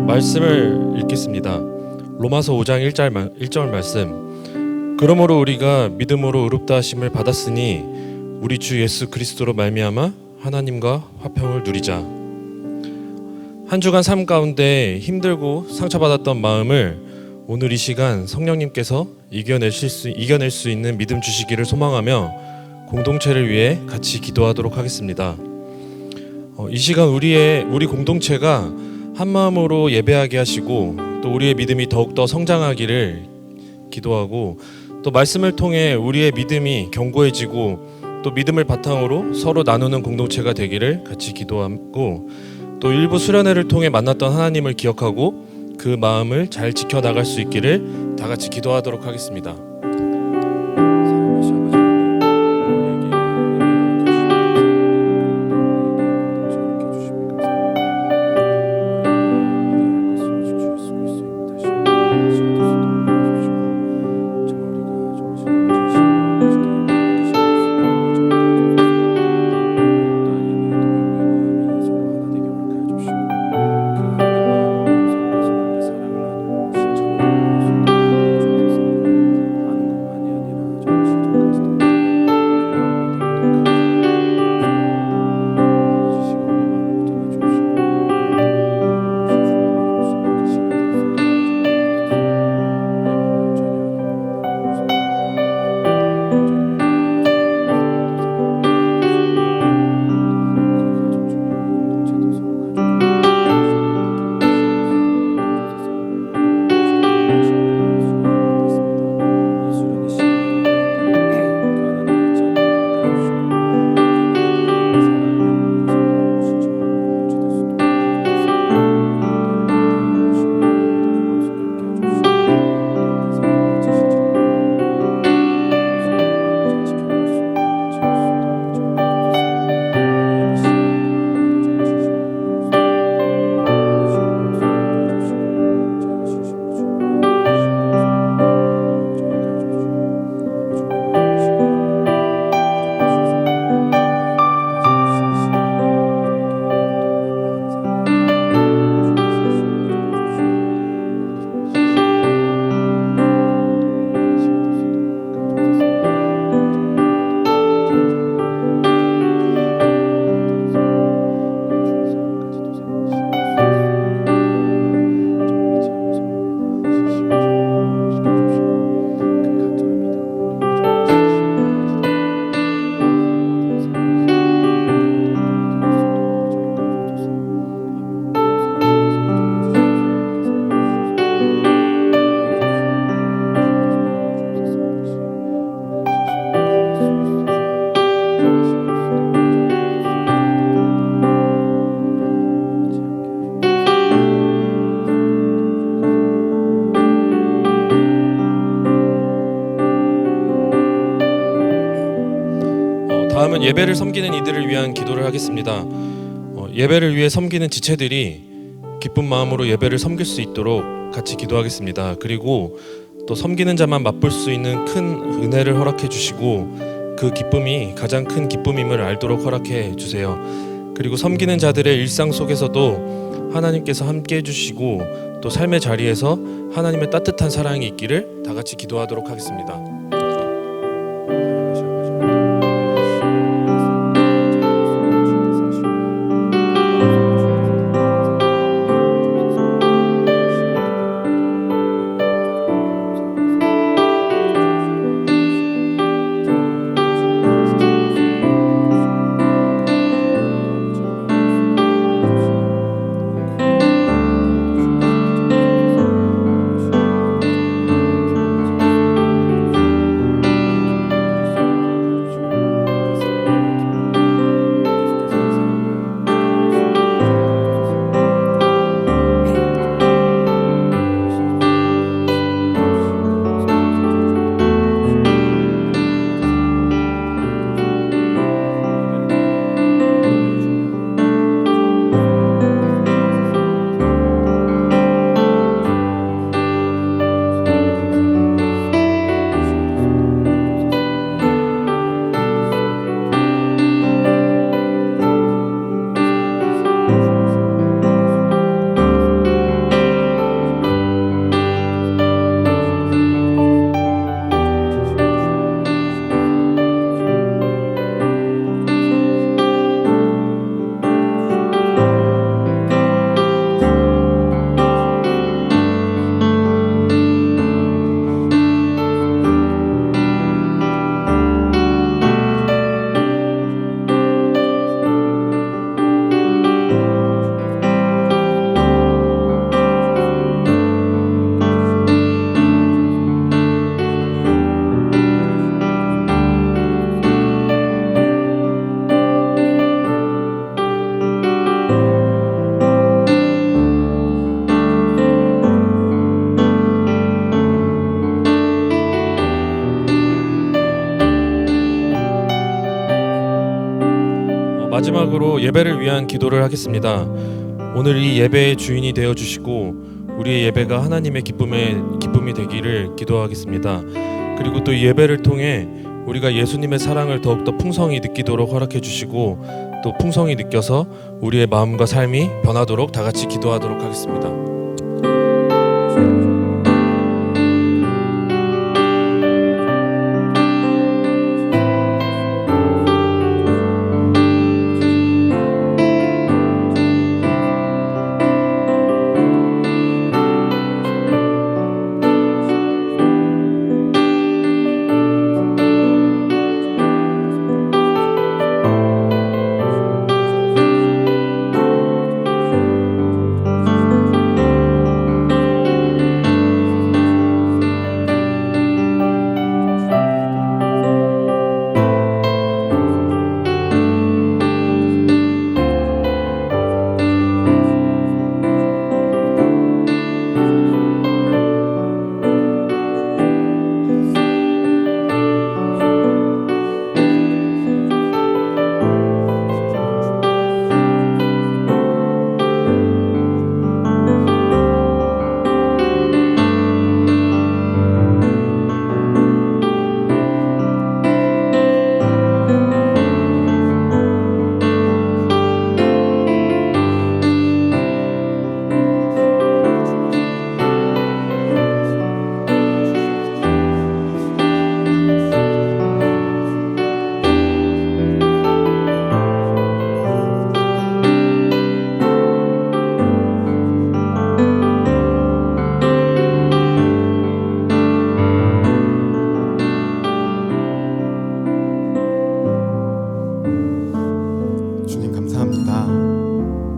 말씀을 읽겠습니다. 로마서 5장 1절 말씀. 그러므로 우리가 믿음으로 의롭다 하심을 받았으니 우리 주 예수 그리스도로 말미암아 하나님과 화평을 누리자. 한 주간 삶 가운데 힘들고 상처받았던 마음을 오늘 이 시간 성령님께서 이겨낼 수 있는 믿음 주시기를 소망하며 공동체를 위해 같이 기도하도록 하겠습니다. 이 시간 우리 공동체가 한 마음으로 예배하게 하시고 또 우리의 믿음이 더욱더 성장하기를 기도하고, 또 말씀을 통해 우리의 믿음이 견고해지고 또 믿음을 바탕으로 서로 나누는 공동체가 되기를 같이 기도하고, 또 일부 수련회를 통해 만났던 하나님을 기억하고 그 마음을 잘 지켜나갈 수 있기를 다 같이 기도하도록 하겠습니다. 다음은 예배를 섬기는 이들을 위한 기도를 하겠습니다. 예배를 위해 섬기는 지체들이 기쁜 마음으로 예배를 섬길 수 있도록 같이 기도하겠습니다. 그리고 또 섬기는 자만 맛볼 수 있는 큰 은혜를 허락해 주시고 그 기쁨이 가장 큰 기쁨임을 알도록 허락해 주세요. 그리고 섬기는 자들의 일상 속에서도 하나님께서 함께 해주시고 또 삶의 자리에서 하나님의 따뜻한 사랑이 있기를 다 같이 기도하도록 하겠습니다. 마지막으로 예배를 위한 기도를 하겠습니다. 오늘 이 예배의 주인이 되어 주시고 우리의 예배가 하나님의 기쁨이 되기를 기도하겠습니다. 그리고 또 이 예배를 통해 우리가 예수님의 사랑을 더욱더 풍성히 느끼도록 허락해 주시고 또 풍성히 느껴서 우리의 마음과 삶이 변하도록 다 같이 기도하도록 하겠습니다.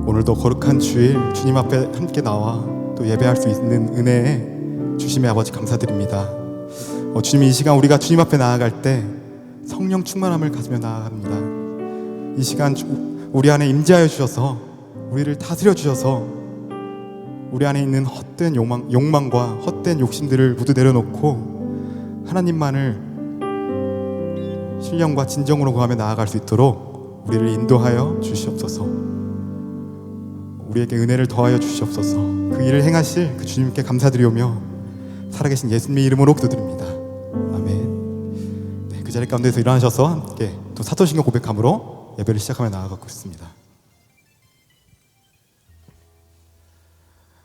오늘도 거룩한 주일 주님 앞에 함께 나와 또 예배할 수 있는 은혜에 주심의 아버지 감사드립니다. 주님, 이 시간 우리가 주님 앞에 나아갈 때 성령 충만함을 가지며 나아갑니다. 이 시간 우리 안에 임재하여 주셔서 우리를 다스려 주셔서 우리 안에 있는 헛된 욕망과 헛된 욕심들을 모두 내려놓고 하나님만을 신령과 진정으로 구하며 나아갈 수 있도록 우리를 인도하여 주시옵소서. 우리에게 은혜를 더하여 주시옵소서. 그 일을 행하실 그 주님께 감사드리오며 살아계신 예수님의 이름으로 기도드립니다. 아멘. 네, 그 자리 가운데서 일어나셔서 함께 또 사도신경 고백함으로 예배를 시작하며 나아가고 있습니다.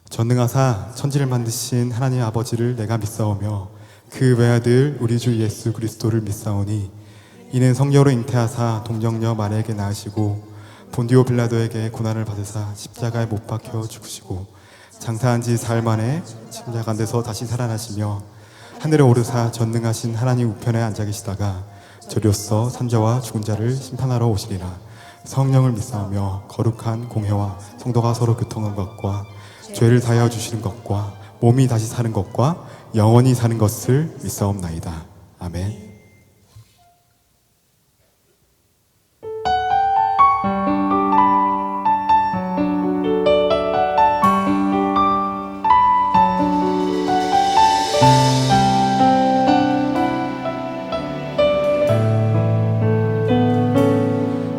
전능하사 천지를 만드신 하나님 아버지를 내가 믿사오며 그 외아들 우리 주 예수 그리스도를 믿사오니 이는 성령으로 잉태하사 동정녀 마리아에게 낳으시고 본디오 빌라도에게 고난을 받으사 십자가에 못 박혀 죽으시고 장사한 지 사흘 만에 침략 가운데서 다시 살아나시며 하늘에 오르사 전능하신 하나님 우편에 앉아 계시다가 저리로서 산자와 죽은 자를 심판하러 오시리라. 성령을 믿사오며 거룩한 공회와 성도가 서로 교통한 것과 죄를 다하여 주시는 것과 몸이 다시 사는 것과 영원히 사는 것을 믿사옵나이다. 아멘.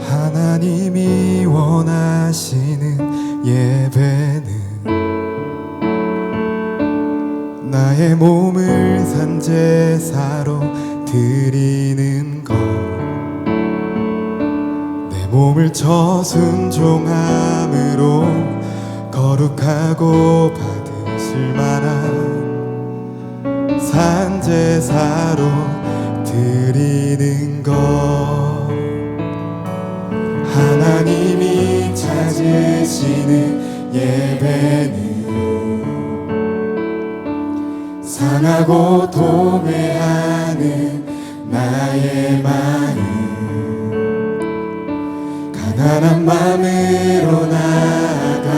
하나님이 원하시는 예배는 나의 몸을 산 제사로 드리는 것, 내 몸을 저순종함으로 거룩하고 받으실 만한 산 제사로 드리는 것, 하나님이 찾으시는 예배는 상하고 도매하는 나의 마음, 가난한 마음으로 나아가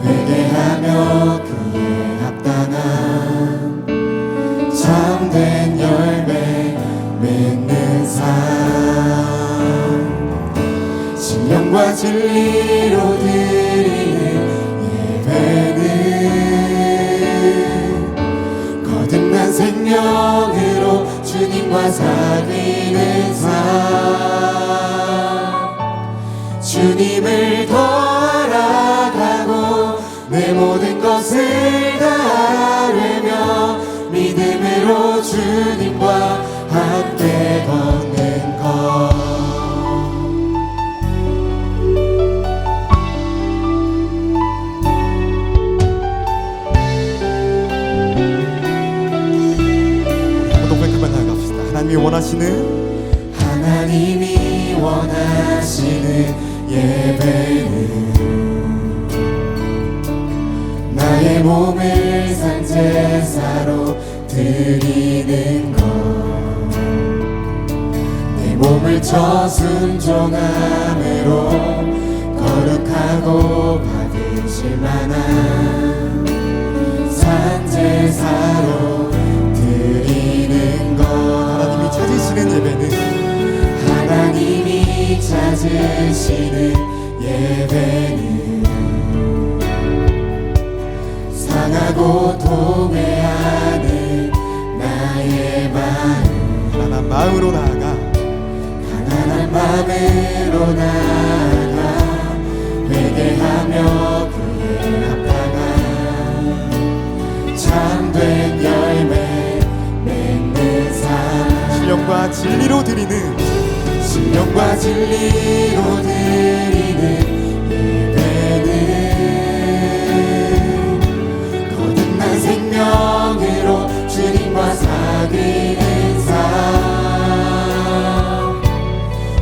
회개하며 그에 합당한 참된 열매 맺는 삶, 신령과 진리로 드리는 예배는 거듭난 생명으로 주님과 사귀는 삶, 주님 내 모든 것을 다하며 믿음으로 주님과 함께 걷는 것. 하나님이 원하시는 예배는 나의 몸을 산제사로 드리는 것. 내 몸을 저순종함으로 거룩하고 받으실 만한 산제사로 드리는 것. 하나님이 찾으시는 예배는 하나님이 찾으시는 예배는 상하고 도매하는 나의 마음. 가난한 마음으로 나아가 회개하며 그에 합당한 참된 열매 맺는 삶. 신령과 진리로 드리는 예배는 거듭난 생명으로 주님과 사귀는 삶.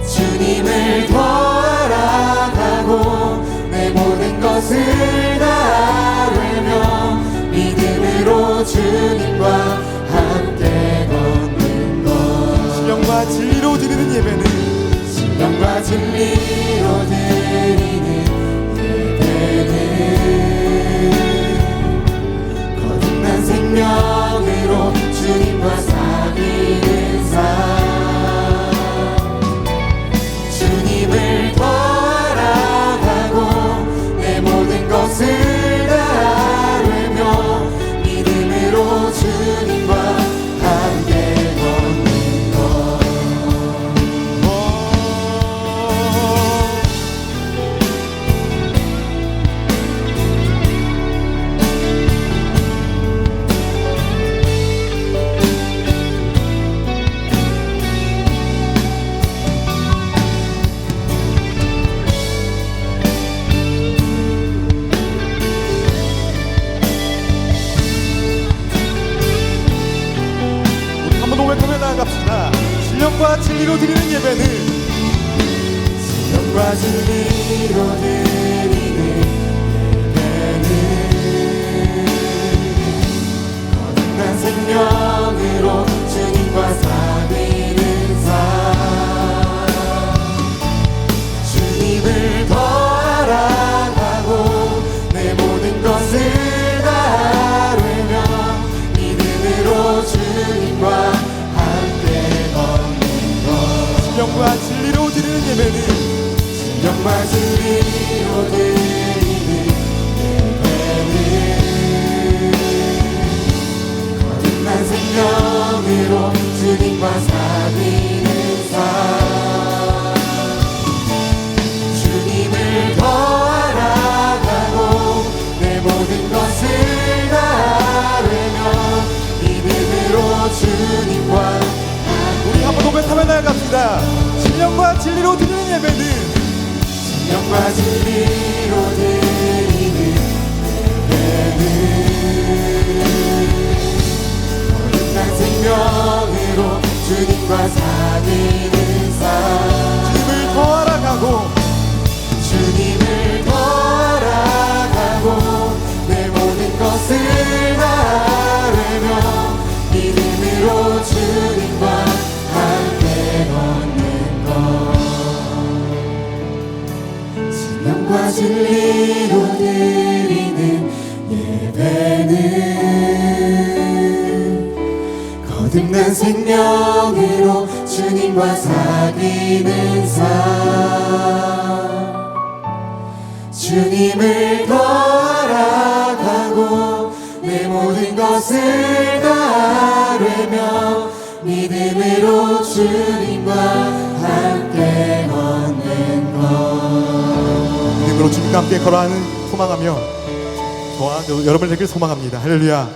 주님을 더 알아가고 내 모든 것을 다하며 믿음으로 주님과 함께 걷는 것. 신령과 진리로 드리는 예배는 신령과 진리로 드리는 예배는 거듭난 생명으로 주님과 사귀는 삶. 주님을 더 알아가고 내 모든 것을 다하며 믿음으로 주님과 함께 걷는 것. 한번 고백하며 나아갑시다. 신령과 진리로 드리는 예배는 신령과 진리로 드리는 예배는 거듭난 생명으로 주님과 사귀는 삶. 주님을 더 알아가고 내 모든 것을 다하며 믿음으로 주님과 함께 걷는 것. 신령과 진리로 드리는 예배는 신령과 진리로 드리는 예배는 거듭난 생명으로 주님과 사귀는 삶. 주님을 더 알아가고 내 모든 것을 다하며 믿음으로 주님과 우리 한번 고백하며 나아갑시다. 신령과 진리로 드리는 예배는 신령과 진리로 드리는 예배는 거듭난 생명으로 주님과 사귀는 삶. 주님을 더 알아가고 주님을 더 알아가고 내 모든 것을 다하며 믿음으로 주님과 함께 걷는 것. 신령과 진리로 드리는 예배는 거듭난 생명으로 주님과 사귀는 삶. 주님을 더 알아가고 내 모든 것을 다하며 믿음으로 주님과 함께 걷는 것. 믿음으로 주님과 함께 걸어가는 소망하며 저와 여러분을 되길 소망합니다. 할렐루야.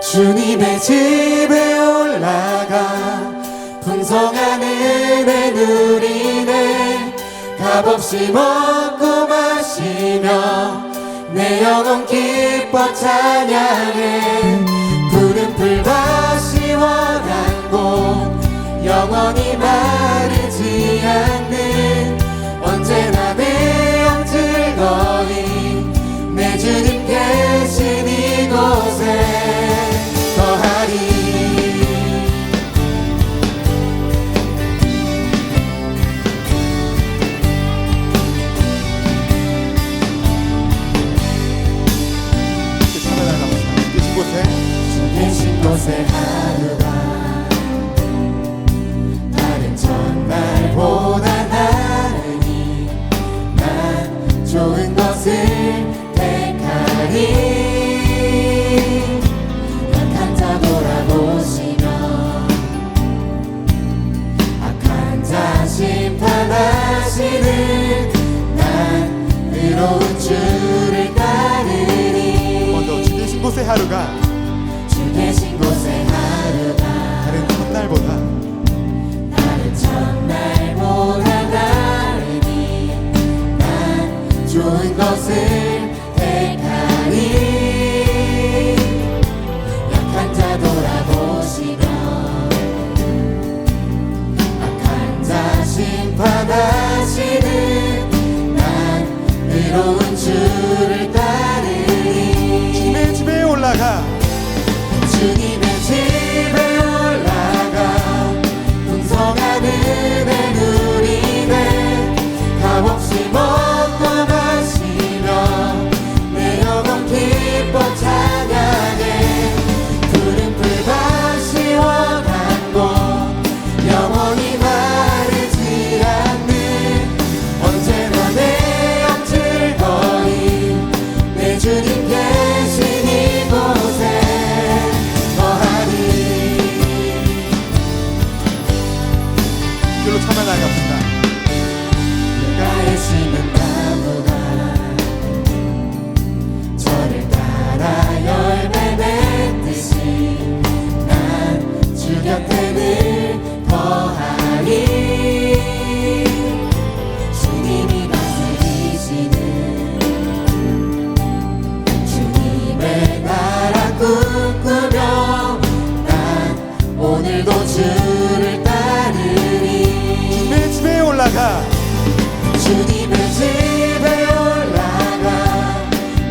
주님의 집에 올라가 풍성한 은혜 누리네. 값없이 먹고 마시며 내 영혼 기뻐 찬양해. 푸른 풀과 시원한 곳 영원히 마르지 않는 언제나 내 영 즐거이 내 주님 계신 이곳에 거하리. 계신 곳에 하루가 다른 전날보다 나으니 난 좋은 것을 택하리. 약한 자 돌아보시며 악한 자 심판하시는 난 의로운 주를 따르리. 먼저 주 계신 곳의 하루가 계신 곳의 하루가 다른 첫날보다 나으니 난 좋은 것을 택하리. 약한 자 돌아보시며 악한 자 심판하시는 난 의로운 주를 따르리. 주님의 집에 올라가 주님의 집에 올라가 풍성한 은혜 누리네. 값없이 먹고 마시며 내 영혼 기뻐 찬양해. 푸른 풀과 시원한 곳 영원히 마르지 않는 언제나 내 영 즐거이 내 주님 계신 이곳에 길로 참여 나갑시다. 가에 심은 나무가 저를 따라 열매 맺듯이 난 주 곁에 늘 거하리. 주님이 다스리시는 주님의 나라 꿈꾸며 난 오늘도 주를 주님의 집에 올라가 주님의 집에 올라가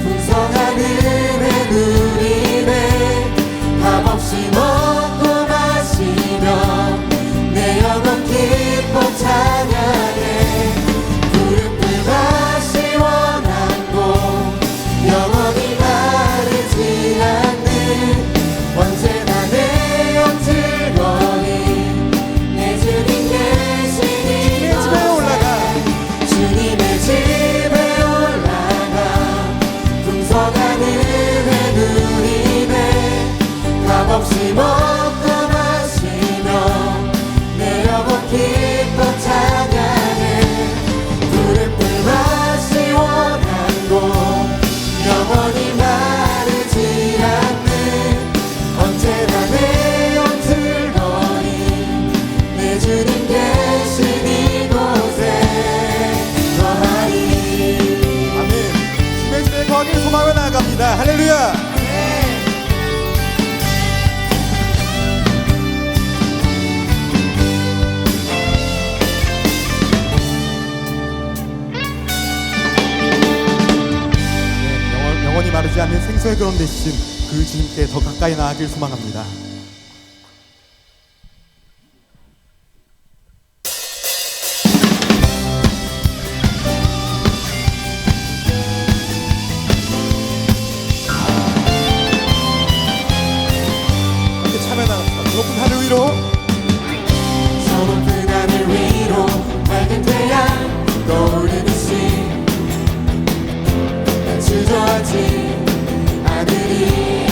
풍성한 은혜 누리네. 값없이 먹고 마시며 내 영혼 기뻐 찬양해. 푸른 풀과 시원한 곳 영원히 마르지 않는 언제나 내 영 즐거이 내 주님 계신 이곳에 주님의 집에 올라가 풍성한 은혜 누리네. 값없이 먹고 마시며 내 영혼 기뻐 찬양해. 푸른 풀과 시원한 곳 영원히 마르지 않는 언제나 내 영 즐거이 내 주님 계신 이곳에 거하리. 아멘. 주님의 집에 거하길 소망하며 나아갑니다. 할렐루야. 영원히 마르지 않는 생수의 그런 대신 그 주님께 더 가까이 나아가길 소망합니다. 함께 참여 나갑시다. 높은 하늘 위로 저 높은 하늘 위로 밝은 태양 떠오르듯이 난 주저하지 않으리.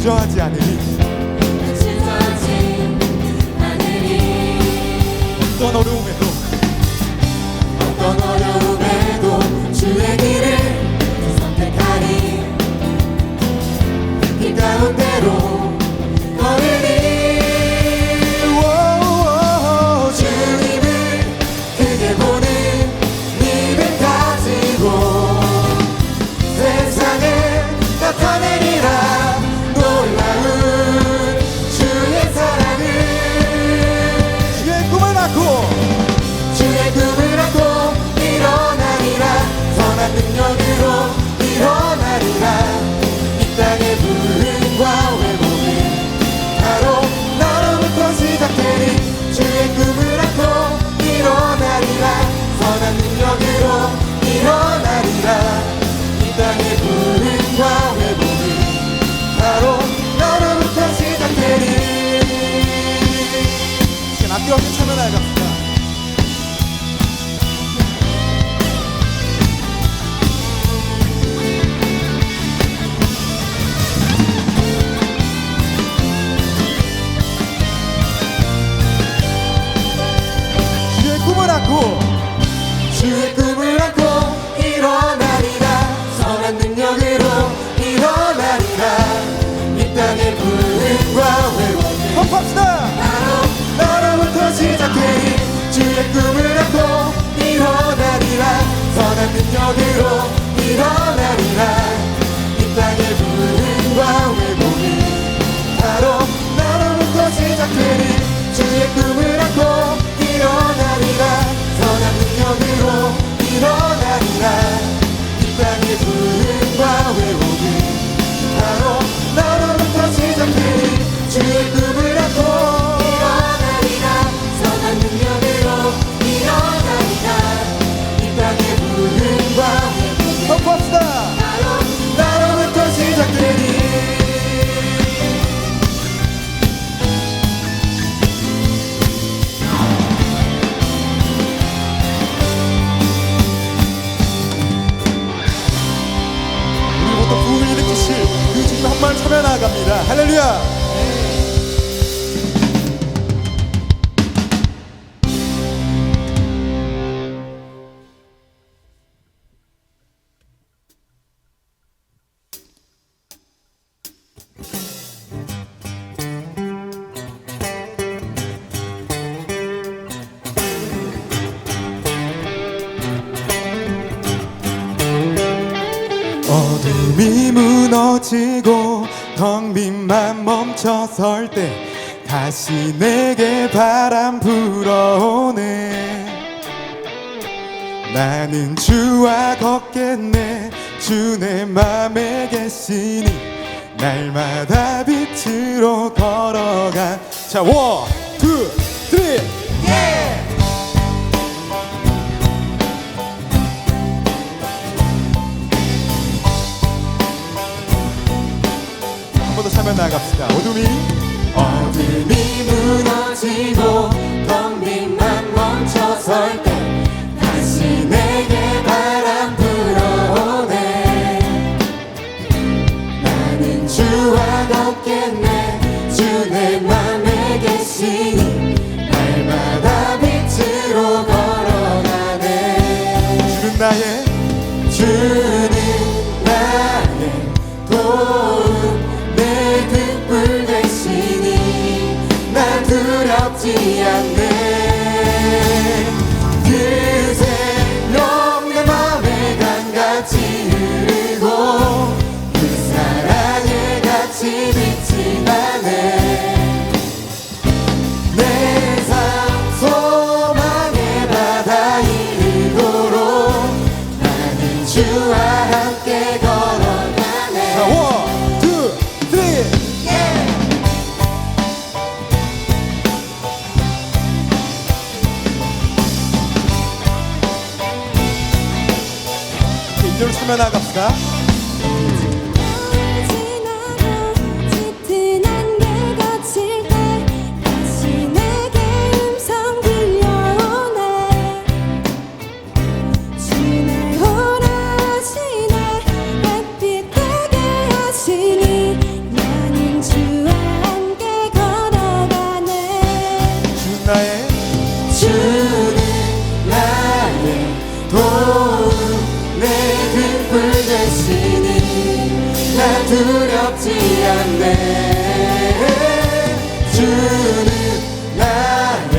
주저하지 않으리. 주저하지 않으리. 어떤 어려움에도 어떤 어려움에도 주의 길을 선택하리. 길 가운데로 걸으리. 주님을 크게 보는 입을 가지고 세상에 나타내리라. 놀라운 주의 사랑을. 주의 꿈을 안고 주의 꿈을 안고 일어나리라. 선한 능력으로 일어나리라. 이 땅의 부흥과 회복은 바로 너로부터 시작되리. 주의 꿈을 안고 일어나리라. 선한 능력으로 일어나리라. 이 땅의 부흥과 회복은 바로 너로부터 시작되리. 지금 아낌없이 참여나야 갑니다. 주의 꿈을 안고 주의 꿈을 안고 일어나리라. 선한 능력으로 일어나리라. 이 땅의 부흥과 회복은 호흡합시다. 바로 너로부터 시작되리. 주의 꿈을 안고 일어나리라. 선한 능력으로 일어나리라. 이 땅의 부흥과 회복은 바로 너로부터 시작되리. 주의 꿈을 안고 일어나리라. 선한 능력으로 일어나리라. 이 땅의 부흥과 회복은 바로 너로부터 시작되리. 주의 꿈을 안고 일어나리라. 선한 능력으로 일어나리라. 이 땅의 부흥과 회복은 호흡합시다. 바로 너로부터 시작되리. 우리 모두 부흥을 일으키실 그 주님 한 말 참여 나아갑니다. 할렐루야. 어둠이 무너지고 텅 빈 맘 멈춰설 때 다시 내게 바람 불어오네. 나는 주와 걷겠네. 주 내 맘에 계시니 날마다 빛으로 걸어가. 자, 원, 투, 쓰리. 한 번 더 참여 나갑시다. 어둠이 무너지고 텅 빈 맘 멈춰설 때 다시 내게 바람 불어오네. 나는 주와 걷겠네. 주 내 맘에 계시니 날마다 빛으로 걸어가네. 주는 나의 도움 내 등불 되시니 난 두렵지 않네. 그 새벽 내 맘에 강같이 흐르고 그 사랑에 같이 빛이 나네. 내 삶 소망의 바다 이르도록 나는 주와 함께 걸어가네. 자, 원, 투, 쓰리. 이대로 참여 나갑시다. 지나고 짙은 안개가 칠 때 다시 내게 음성 들려오네. 주날 호라시네 햇빛 되게 하시니 나는 나 두렵지 않네. 주는 나의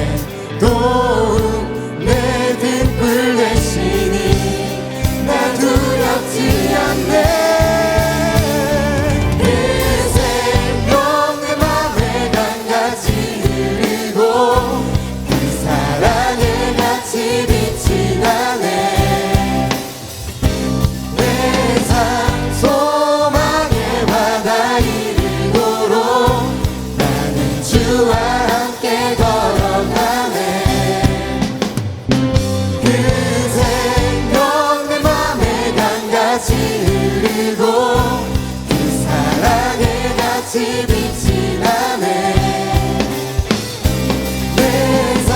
도움 내 등불 되시니 나 두렵지 않네. 그 생명 내 맘에 강같이 흐르고 그 사랑에 같이 빛이 나네. 내 삶 소망의 바다 이르도록 나는 주와 함께 걸어가네. 그 생명 내 맘에 강같이 흐르고 그 사랑에 같이 빛이 나네. 내 삶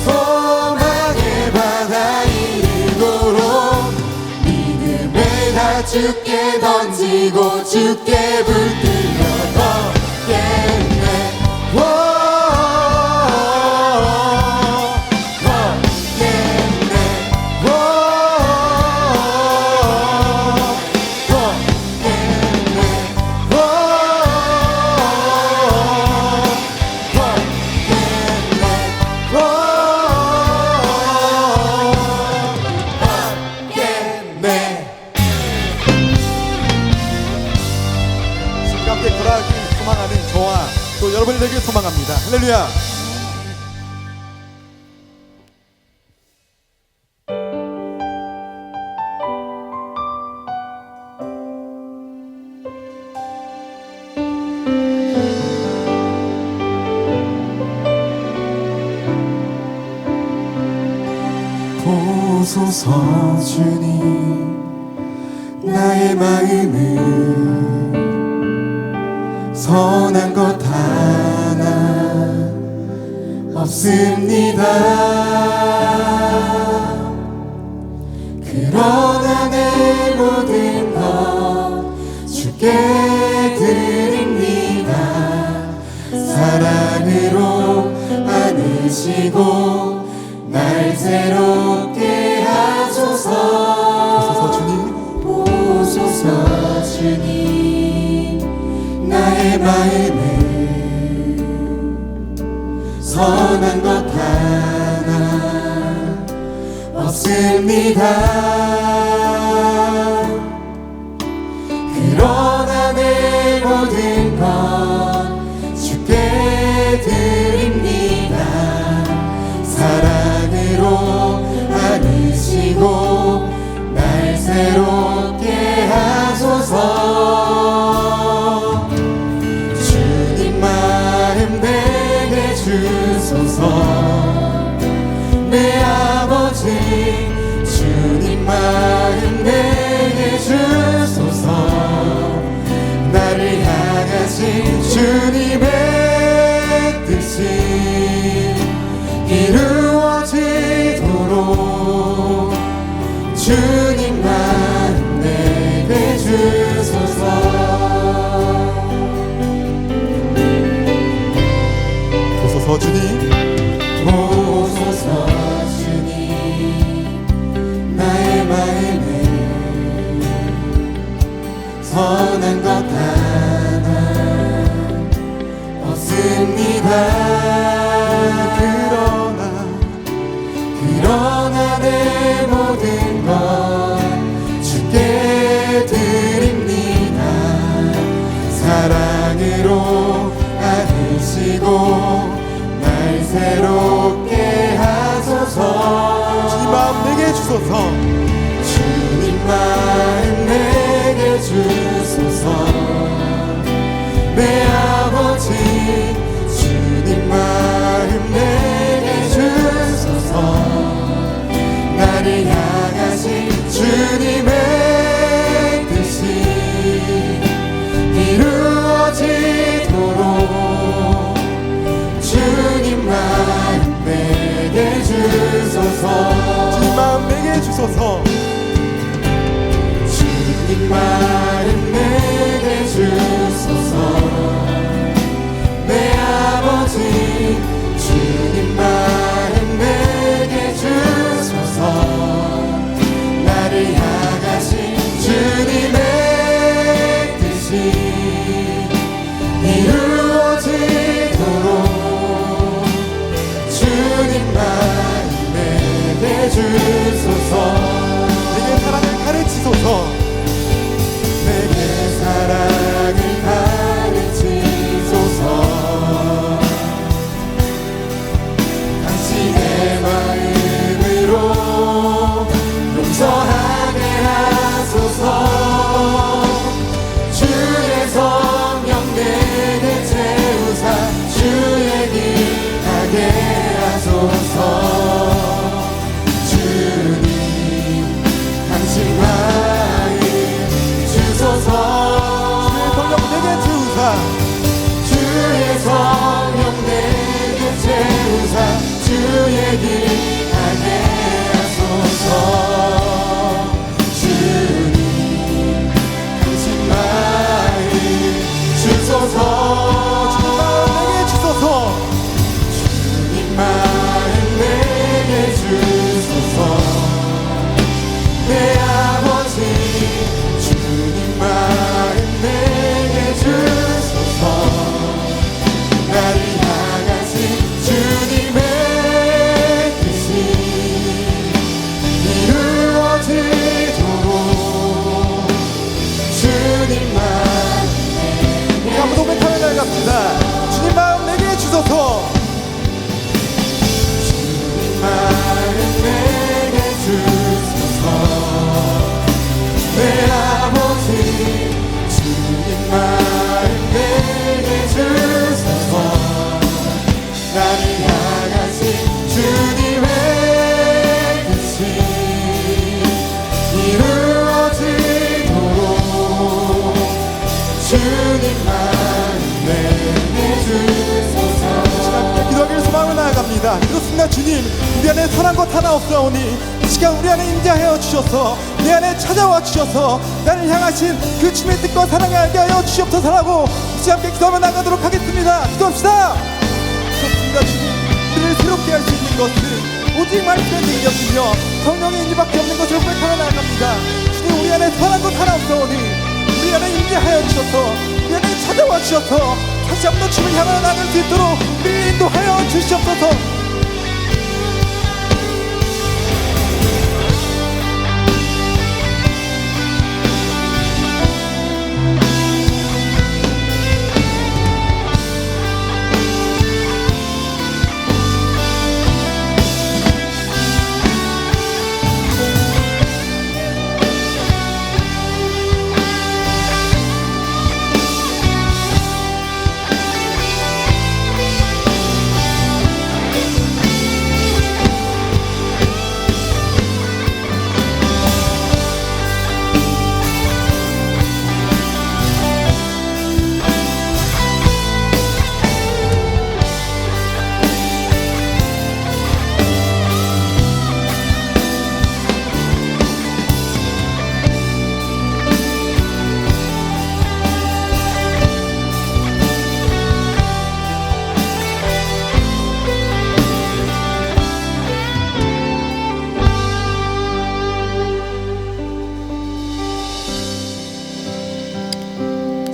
소망의 바다 이르도록 믿음을 다 주께 던지고 주께 붙들려 걷겠네. 걷겠네. 함께 걸어가기 소망하는 저와 또 여러분이 되길 소망합니다. 할렐루야. 보소서 주님 나의 마음을 선한 것 하나 없습니다. 그러나 내 모든 것 주께 드립니다. 사랑으로 안으시고 날 새롭게 하소서. 보소서 주님 보소서 주님 나의 마음을 선한 것 하나 없습니다. 그러나 내 모든 것 주께 드립니다. 사랑으로 안으시고 날 새롭게 하소서. 주님 마음 내게 주소서. 내 아버지 주님 마음 내게 주소서. 나를 향하신 주님의 뜻이 이루어지도록 주님 마음 내게 주소서. 보소서 주님 보소서 주님 나의 마음을 선한 것 하나 없습니다. 그러나 내 모든 것 주께 드립니다. 사랑으로 안으시고 날 새롭게 하소서. 주님 마음 내게 주소서. 주님 마음 내게 주소서. 내 아버지 주님 마음 내게 주소서. 나를 향하신 주님의 뜻이 이루어지도록 주님 마음 내게 주소서. 주님 마음 내게 주소서. 주님 마음 소망합니다. 주의 성령 내게 채우사 주의 길 가게 하소서. 주님 당신 마음 주소서. 주님 마음 내게 주소서. 내 아버지 주님 마음 내게 주소서. 나를 향하신 주님의 뜻이 이루어지도록 주님 마음 우리 한번 고백하며 나아갑니다. 주님 마음 내게 주소서. 마음 내게 주소서. 내 아버지 주님 마음 내게 주소서. 나를 향하신 주님의 뜻이 이루어지도록 주님 마음 내게 주소서. 기도하기를 소망을 나아갑니다. 그렇습니다. 주님, 우리 안에 선한 것 하나 없사오니 이 시간 우리 안에 임재하여 주셔서 내 안에 찾아와 주셔서 나를 향하신 그 주님의 뜻과 사랑을 알게 하여 주시옵소서라고 같이 함께 기도하며 나가도록 하겠습니다. 기도합시다. 좋습니다. 주님, 우리를 새롭게 할 수 있는 것은 오직 말씀의 능력이며 성령의 인지밖에 없는 것을 고백하며 나아갑니다. 주님, 우리 안에 선한 것 하나 없사오니 우리 안에 임재하여 주셔서 우리 안에 찾아와 주셔서 다시 한번 주를 향하여 나갈 수 있도록 우리를 인도하여 주시옵소서.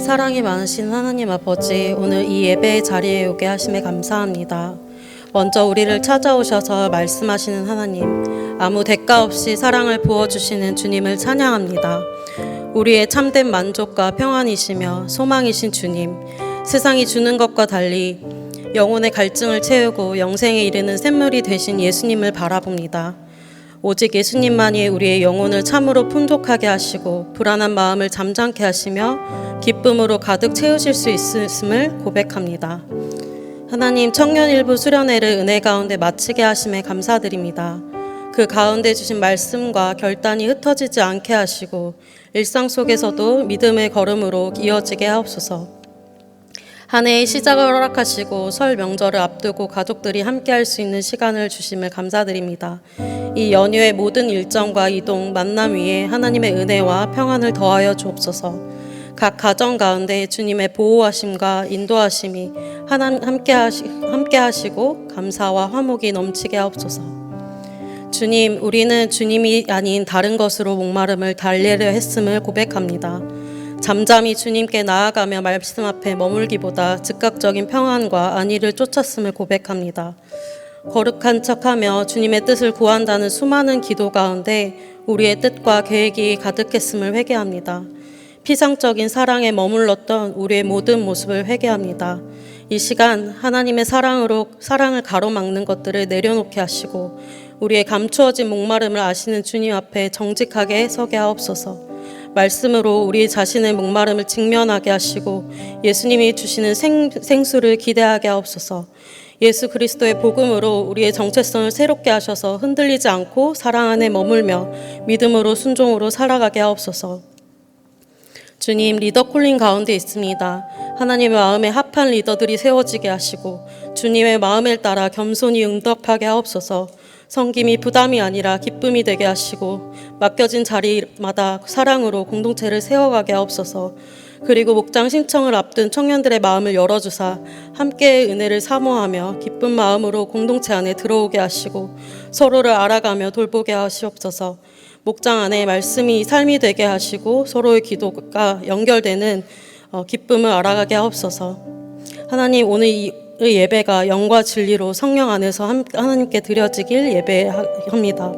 사랑이 많으신 하나님 아버지, 오늘 이 예배의 자리에 오게 하심에 감사합니다. 먼저 우리를 찾아오셔서 말씀하시는 하나님, 아무 대가 없이 사랑을 부어주시는 주님을 찬양합니다. 우리의 참된 만족과 평안이시며 소망이신 주님, 세상이 주는 것과 달리 영혼의 갈증을 채우고 영생에 이르는 샘물이 되신 예수님을 바라봅니다. 오직 예수님만이 우리의 영혼을 참으로 풍족하게 하시고 불안한 마음을 잠잠케 하시며 기쁨으로 가득 채우실 수 있음을 고백합니다. 하나님, 청년일부 수련회를 은혜 가운데 마치게 하심에 감사드립니다. 그 가운데 주신 말씀과 결단이 흩어지지 않게 하시고 일상 속에서도 믿음의 걸음으로 이어지게 하옵소서. 한 해의 시작을 허락하시고 설 명절을 앞두고 가족들이 함께할 수 있는 시간을 주심을 감사드립니다. 이 연휴의 모든 일정과 이동, 만남 위에 하나님의 은혜와 평안을 더하여 주옵소서. 각 가정 가운데 주님의 보호하심과 인도하심이 함께 하시고 감사와 화목이 넘치게 하옵소서. 주님, 우리는 주님이 아닌 다른 것으로 목마름을 달래려 했음을 고백합니다. 잠잠히 주님께 나아가며 말씀 앞에 머물기보다 즉각적인 평안과 안위를 쫓았음을 고백합니다. 거룩한 척하며 주님의 뜻을 구한다는 수많은 기도 가운데 우리의 뜻과 계획이 가득했음을 회개합니다. 피상적인 사랑에 머물렀던 우리의 모든 모습을 회개합니다. 이 시간 하나님의 사랑으로 사랑을 가로막는 것들을 내려놓게 하시고 우리의 감추어진 목마름을 아시는 주님 앞에 정직하게 서게 하옵소서. 말씀으로 우리 자신의 목마름을 직면하게 하시고 예수님이 주시는 생수를 기대하게 하옵소서. 예수 그리스도의 복음으로 우리의 정체성을 새롭게 하셔서 흔들리지 않고 사랑 안에 머물며 믿음으로 순종으로 살아가게 하옵소서. 주님, 리더 콜링 가운데 있습니다. 하나님의 마음에 합한 리더들이 세워지게 하시고 주님의 마음을 따라 겸손히 응답하게 하옵소서. 섬김이 부담이 아니라 기쁨이 되게 하시고 맡겨진 자리마다 사랑으로 공동체를 세워가게 하옵소서. 그리고 목장 신청을 앞둔 청년들의 마음을 열어주사 함께의 은혜를 사모하며 기쁜 마음으로 공동체 안에 들어오게 하시고 서로를 알아가며 돌보게 하시옵소서. 목장 안에 말씀이 삶이 되게 하시고 서로의 기도가 연결되는 기쁨을 알아가게 하옵소서. 하나님, 오늘 이 예배가 영과 진리로 성령 안에서 하나님께 드려지길 예배합니다.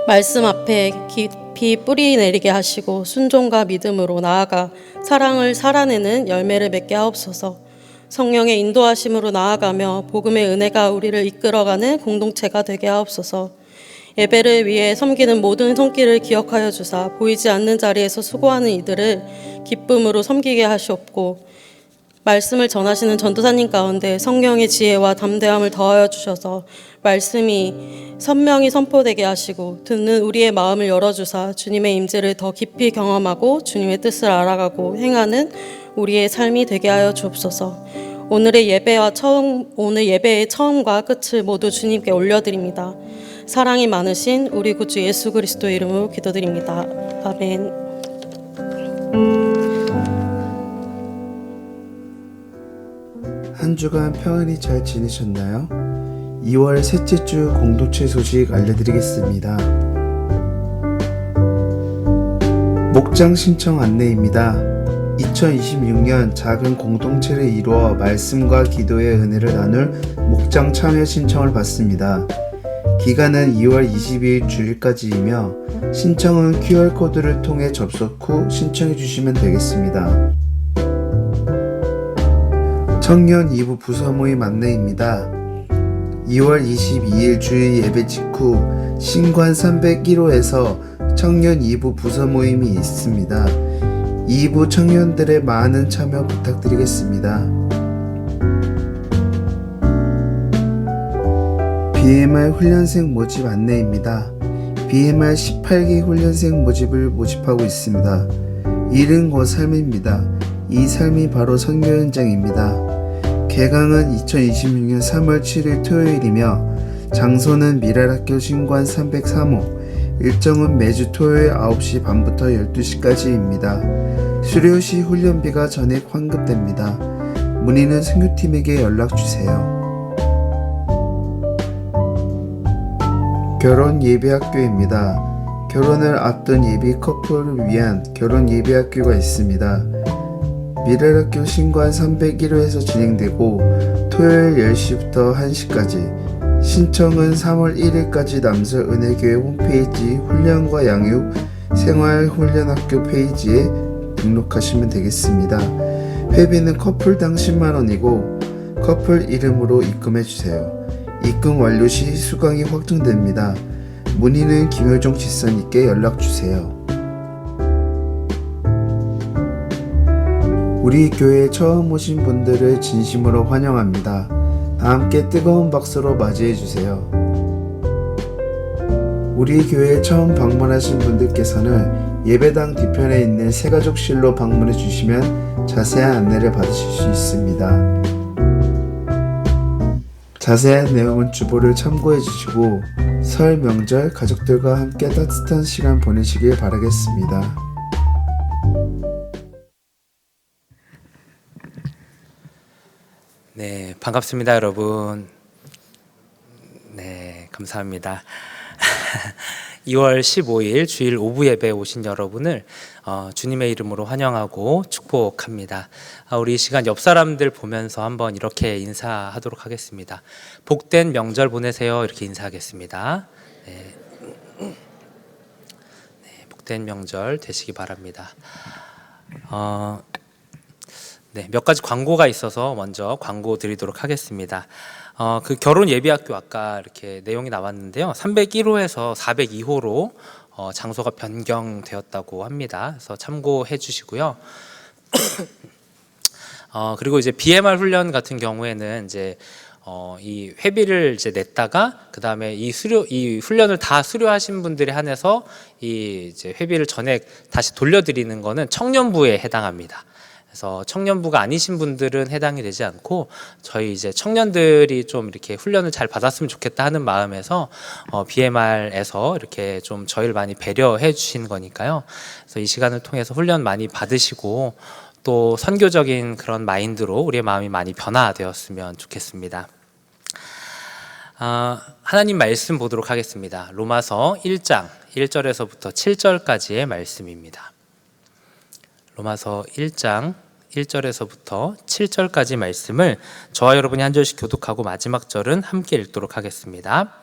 말씀 앞에 깊이 뿌리 내리게 하시고 순종과 믿음으로 나아가 사랑을 살아내는 열매를 맺게 하옵소서. 성령의 인도하심으로 나아가며 복음의 은혜가 우리를 이끌어가는 공동체가 되게 하옵소서. 예배를 위해 섬기는 모든 손길을 기억하여 주사 보이지 않는 자리에서 수고하는 이들을 기쁨으로 섬기게 하시옵고 말씀을 전하시는 전도사님 가운데 성령의 지혜와 담대함을 더하여 주셔서 말씀이 선명히 선포되게 하시고 듣는 우리의 마음을 열어주사 주님의 임재를 더 깊이 경험하고 주님의 뜻을 알아가고 행하는 우리의 삶이 되게 하여 주옵소서. 오늘 예배의 처음과 끝을 모두 주님께 올려드립니다. 사랑이 많으신 우리 구주 예수 그리스도 이름으로 기도드립니다. 아멘. 한 주간 평안히 잘 지내셨나요? 2월 셋째 주 공동체 소식 알려드리겠습니다. 목장 신청 안내입니다. 2026년 작은 공동체를 이루어 말씀과 기도의 은혜를 나눌 목장 참여 신청을 받습니다. 기간은 2월 22일 주일까지이며 신청은 QR코드를 통해 접속 후 신청해 주시면 되겠습니다. 청년 2부 부서 모임 안내입니다. 2월 22일 주일 예배 직후 신관 301호에서 청년 2부 부서 모임이 있습니다. 2부 청년들의 많은 참여 부탁드리겠습니다. BMR 훈련생 모집 안내입니다. BMR 18기 훈련생 모집을 모집하고 있습니다. 일은 곧 삶입니다. 이 삶이 바로 선교 현장입니다. 개강은 2026년 3월 7일 토요일이며 장소는 미랄학교 신관 303호, 일정은 매주 토요일 9시 반부터 12시까지입니다. 수료 시 훈련비가 전액 환급됩니다. 문의는 선교팀에게 연락주세요. 결혼 예비학교입니다. 결혼을 앞둔 예비 커플을 위한 결혼 예비학교가 있습니다. 미랄학교 신관 301호에서 진행되고 토요일 10시부터 1시까지 신청은 3월 1일까지 남서은혜교회 홈페이지 훈련과 양육 생활훈련학교 페이지에 등록하시면 되겠습니다. 회비는 커플당 10만원이고 커플 이름으로 입금해주세요. 입금 완료 시 수강이 확정됩니다. 문의는 김효정 지사님께 연락주세요. 우리 교회에 처음 오신 분들을 진심으로 환영합니다. 다 함께 뜨거운 박수로 맞이해주세요. 우리 교회에 처음 방문하신 분들께서는 예배당 뒤편에 있는 새가족실로 방문해 주시면 자세한 안내를 받으실 수 있습니다. 자세한 내용은 주보를 참고해 주시고 설 명절 가족들과 함께 따뜻한 시간 보내시길 바라겠습니다. 네, 반갑습니다, 여러분. 네, 감사합니다. 2월 15일 주일 오부 예배에 오신 여러분을 주님의 이름으로 환영하고 축복합니다. 우리 이 시간 옆 사람들 보면서 한번 이렇게 인사하도록 하겠습니다. 복된 명절 보내세요. 이렇게 인사하겠습니다. 네. 네, 복된 명절 되시기 바랍니다. 네, 몇 가지 광고가 있어서 먼저 광고 드리도록 하겠습니다. 그 결혼 예비학교 아까 이렇게 내용이 나왔는데요. 301호에서 402호로 장소가 변경되었다고 합니다. 그래서 참고해 주시고요. 그리고 이제 BMR 훈련 같은 경우에는 이제 이 회비를 이제 냈다가 그 다음에 이 훈련을 다 수료하신 분들에 한해서 이 이제 회비를 전액 다시 돌려드리는 거는 청년부에 해당합니다. 그래서 청년부가 아니신 분들은 해당이 되지 않고 저희 이제 청년들이 좀 이렇게 훈련을 잘 받았으면 좋겠다 하는 마음에서 BMR에서 이렇게 좀 저희를 많이 배려해 주신 거니까요. 그래서 이 시간을 통해서 훈련 많이 받으시고 또 선교적인 그런 마인드로 우리의 마음이 많이 변화되었으면 좋겠습니다. 하나님 말씀 보도록 하겠습니다. 로마서 1장 1절에서부터 7절까지의 말씀입니다. 로마서 1장 1절에서부터 7절까지 말씀을 저와 여러분이 한 절씩 교독하고 마지막 절은 함께 읽도록 하겠습니다.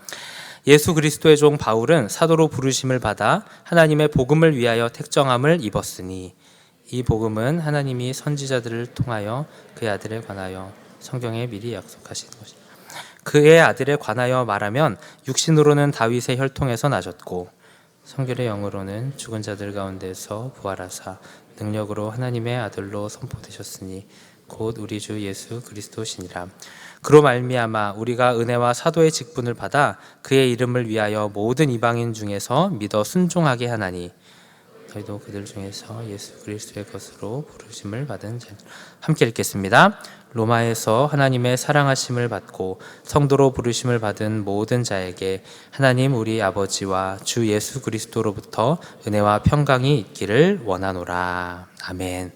예수 그리스도의 종 바울은 사도로 부르심을 받아 하나님의 복음을 위하여 택정함을 입었으니 이 복음은 하나님이 선지자들을 통하여 그의 아들에 관하여 성경에 미리 약속하신 것이다. 그의 아들에 관하여 말하면 육신으로는 다윗의 혈통에서 나셨고 성결의 영으로는 죽은 자들 가운데서 부활하사 능력으로 하나님의 아들로 선포되셨으니 곧 우리 주 예수 그리스도시니라. 그로 말미암아 우리가 은혜와 사도의 직분을 받아 그의 이름을 위하여 모든 이방인 중에서 믿어 순종하게 하나니 너희도 그들 중에서 예수 그리스도의 것으로 부르심을 받은 자. 함께 읽겠습니다. 로마에서 하나님의 사랑하심을 받고 성도로 부르심을 받은 모든 자에게 하나님 우리 아버지와 주 예수 그리스도로부터 은혜와 평강이 있기를 원하노라. 아멘.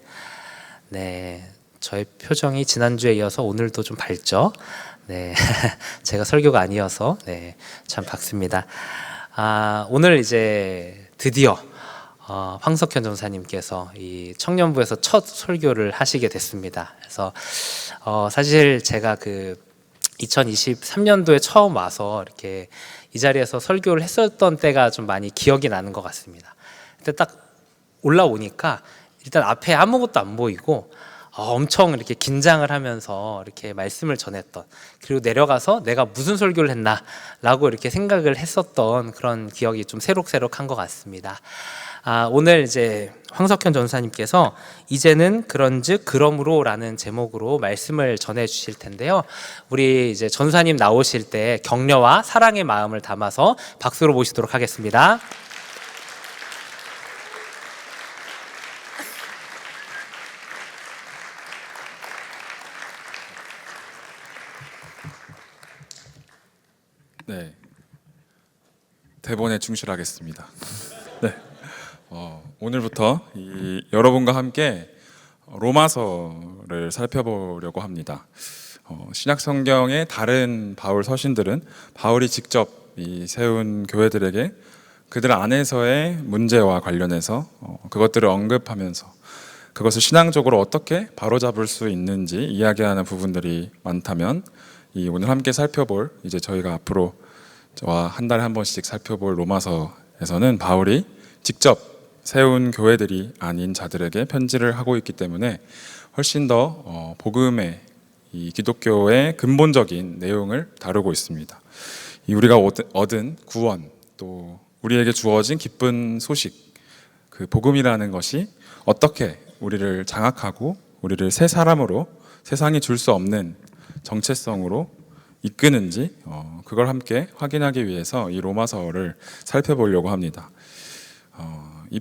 네, 저의 표정이 지난주에 이어서 오늘도 좀 밝죠? 네, 제가 설교가 아니어서 참 밝습니다. 오늘 이제 드디어 황석현 전사님께서 이 청년부에서 첫 설교를 하시게 됐습니다. 그래서 사실 제가 그 2023년도에 처음 와서 이렇게 이 자리에서 설교를 했었던 때가 좀 많이 기억이 나는 것 같습니다. 그때 딱 올라오니까 일단 앞에 아무것도 안 보이고 엄청 이렇게 긴장을 하면서 이렇게 말씀을 전했던, 그리고 내려가서 내가 무슨 설교를 했나라고 이렇게 생각을 했었던 그런 기억이 좀 새록새록한 것 같습니다. 오늘 이제 황석현 전사님께서 이제는 그런즉 그러므로라는 제목으로 말씀을 전해 주실 텐데요. 우리 이제 전사님 나오실 때 격려와 사랑의 마음을 담아서 박수로 모시도록 하겠습니다. 네, 대본에 충실하겠습니다. 네, 오늘부터 여러분과 함께 로마서를 살펴보려고 합니다. 신약 성경의 다른 바울 서신들은 바울이 직접 세운 교회들에게 그들 안에서의 문제와 관련해서 그것들을 언급하면서 그것을 신앙적으로 어떻게 바로잡을 수 있는지 이야기하는 부분들이 많다면, 오늘 함께 살펴볼, 이제 저희가 앞으로 한 달에 한 번씩 살펴볼 로마서에서는 바울이 직접 세운 교회들이 아닌 자들에게 편지를 하고 있기 때문에 훨씬 더 복음의, 이 기독교의 근본적인 내용을 다루고 있습니다. 우리가 얻은 구원, 또 우리에게 주어진 기쁜 소식, 그 복음이라는 것이 어떻게 우리를 장악하고 우리를 새 사람으로, 세상이 줄 수 없는 정체성으로 이끄는지 그걸 함께 확인하기 위해서 이 로마서를 살펴보려고 합니다. 이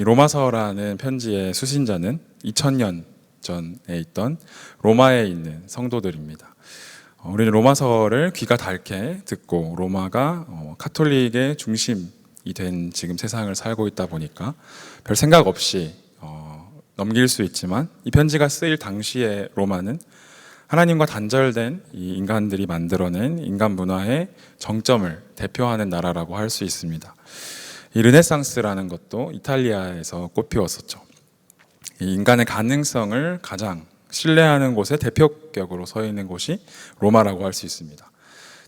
로마서라는 편지의 수신자는 2000년 전에 있던 로마에 있는 성도들입니다. 우리는 로마서를 귀가 닳게 듣고 로마가 카톨릭의 중심이 된 지금 세상을 살고 있다 보니까 별 생각 없이 넘길 수 있지만, 이 편지가 쓰일 당시의 로마는 하나님과 단절된 이 인간들이 만들어낸 인간 문화의 정점을 대표하는 나라라고 할 수 있습니다. 이 르네상스라는 것도 이탈리아에서 꽃피웠었죠. 이 인간의 가능성을 가장 신뢰하는 곳에 대표격으로 서 있는 곳이 로마라고 할 수 있습니다.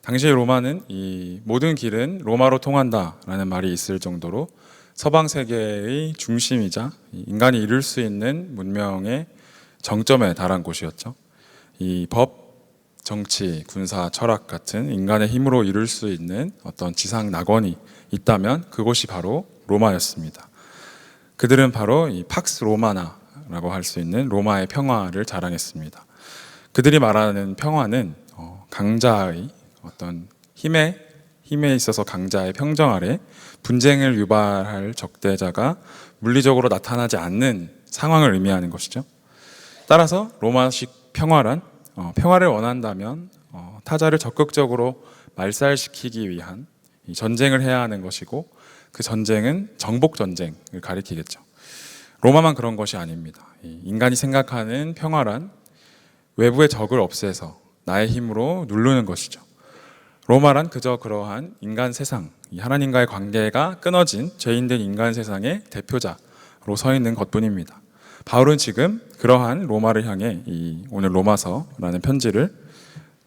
당시 로마는 이 모든 길은 로마로 통한다라는 말이 있을 정도로 서방 세계의 중심이자 인간이 이룰 수 있는 문명의 정점에 달한 곳이었죠. 이 법, 정치, 군사, 철학 같은 인간의 힘으로 이룰 수 있는 어떤 지상 낙원이 있다면 그곳이 바로 로마였습니다. 그들은 바로 이 팍스 로마나라고 할 수 있는 로마의 평화를 자랑했습니다. 그들이 말하는 평화는 강자의 어떤 힘에 있어서 강자의 평정 아래 분쟁을 유발할 적대자가 물리적으로 나타나지 않는 상황을 의미하는 것이죠. 따라서 로마식 평화란 평화를 원한다면 타자를 적극적으로 말살시키기 위한 이 전쟁을 해야 하는 것이고, 그 전쟁은 정복 전쟁을 가리키겠죠. 로마만 그런 것이 아닙니다. 인간이 생각하는 평화란 외부의 적을 없애서 나의 힘으로 누르는 것이죠. 로마란 그저 그러한 인간 세상, 이 하나님과의 관계가 끊어진 죄인된 인간 세상의 대표자로 서 있는 것뿐입니다. 바울은 지금 그러한 로마를 향해 이 오늘 로마서라는 편지를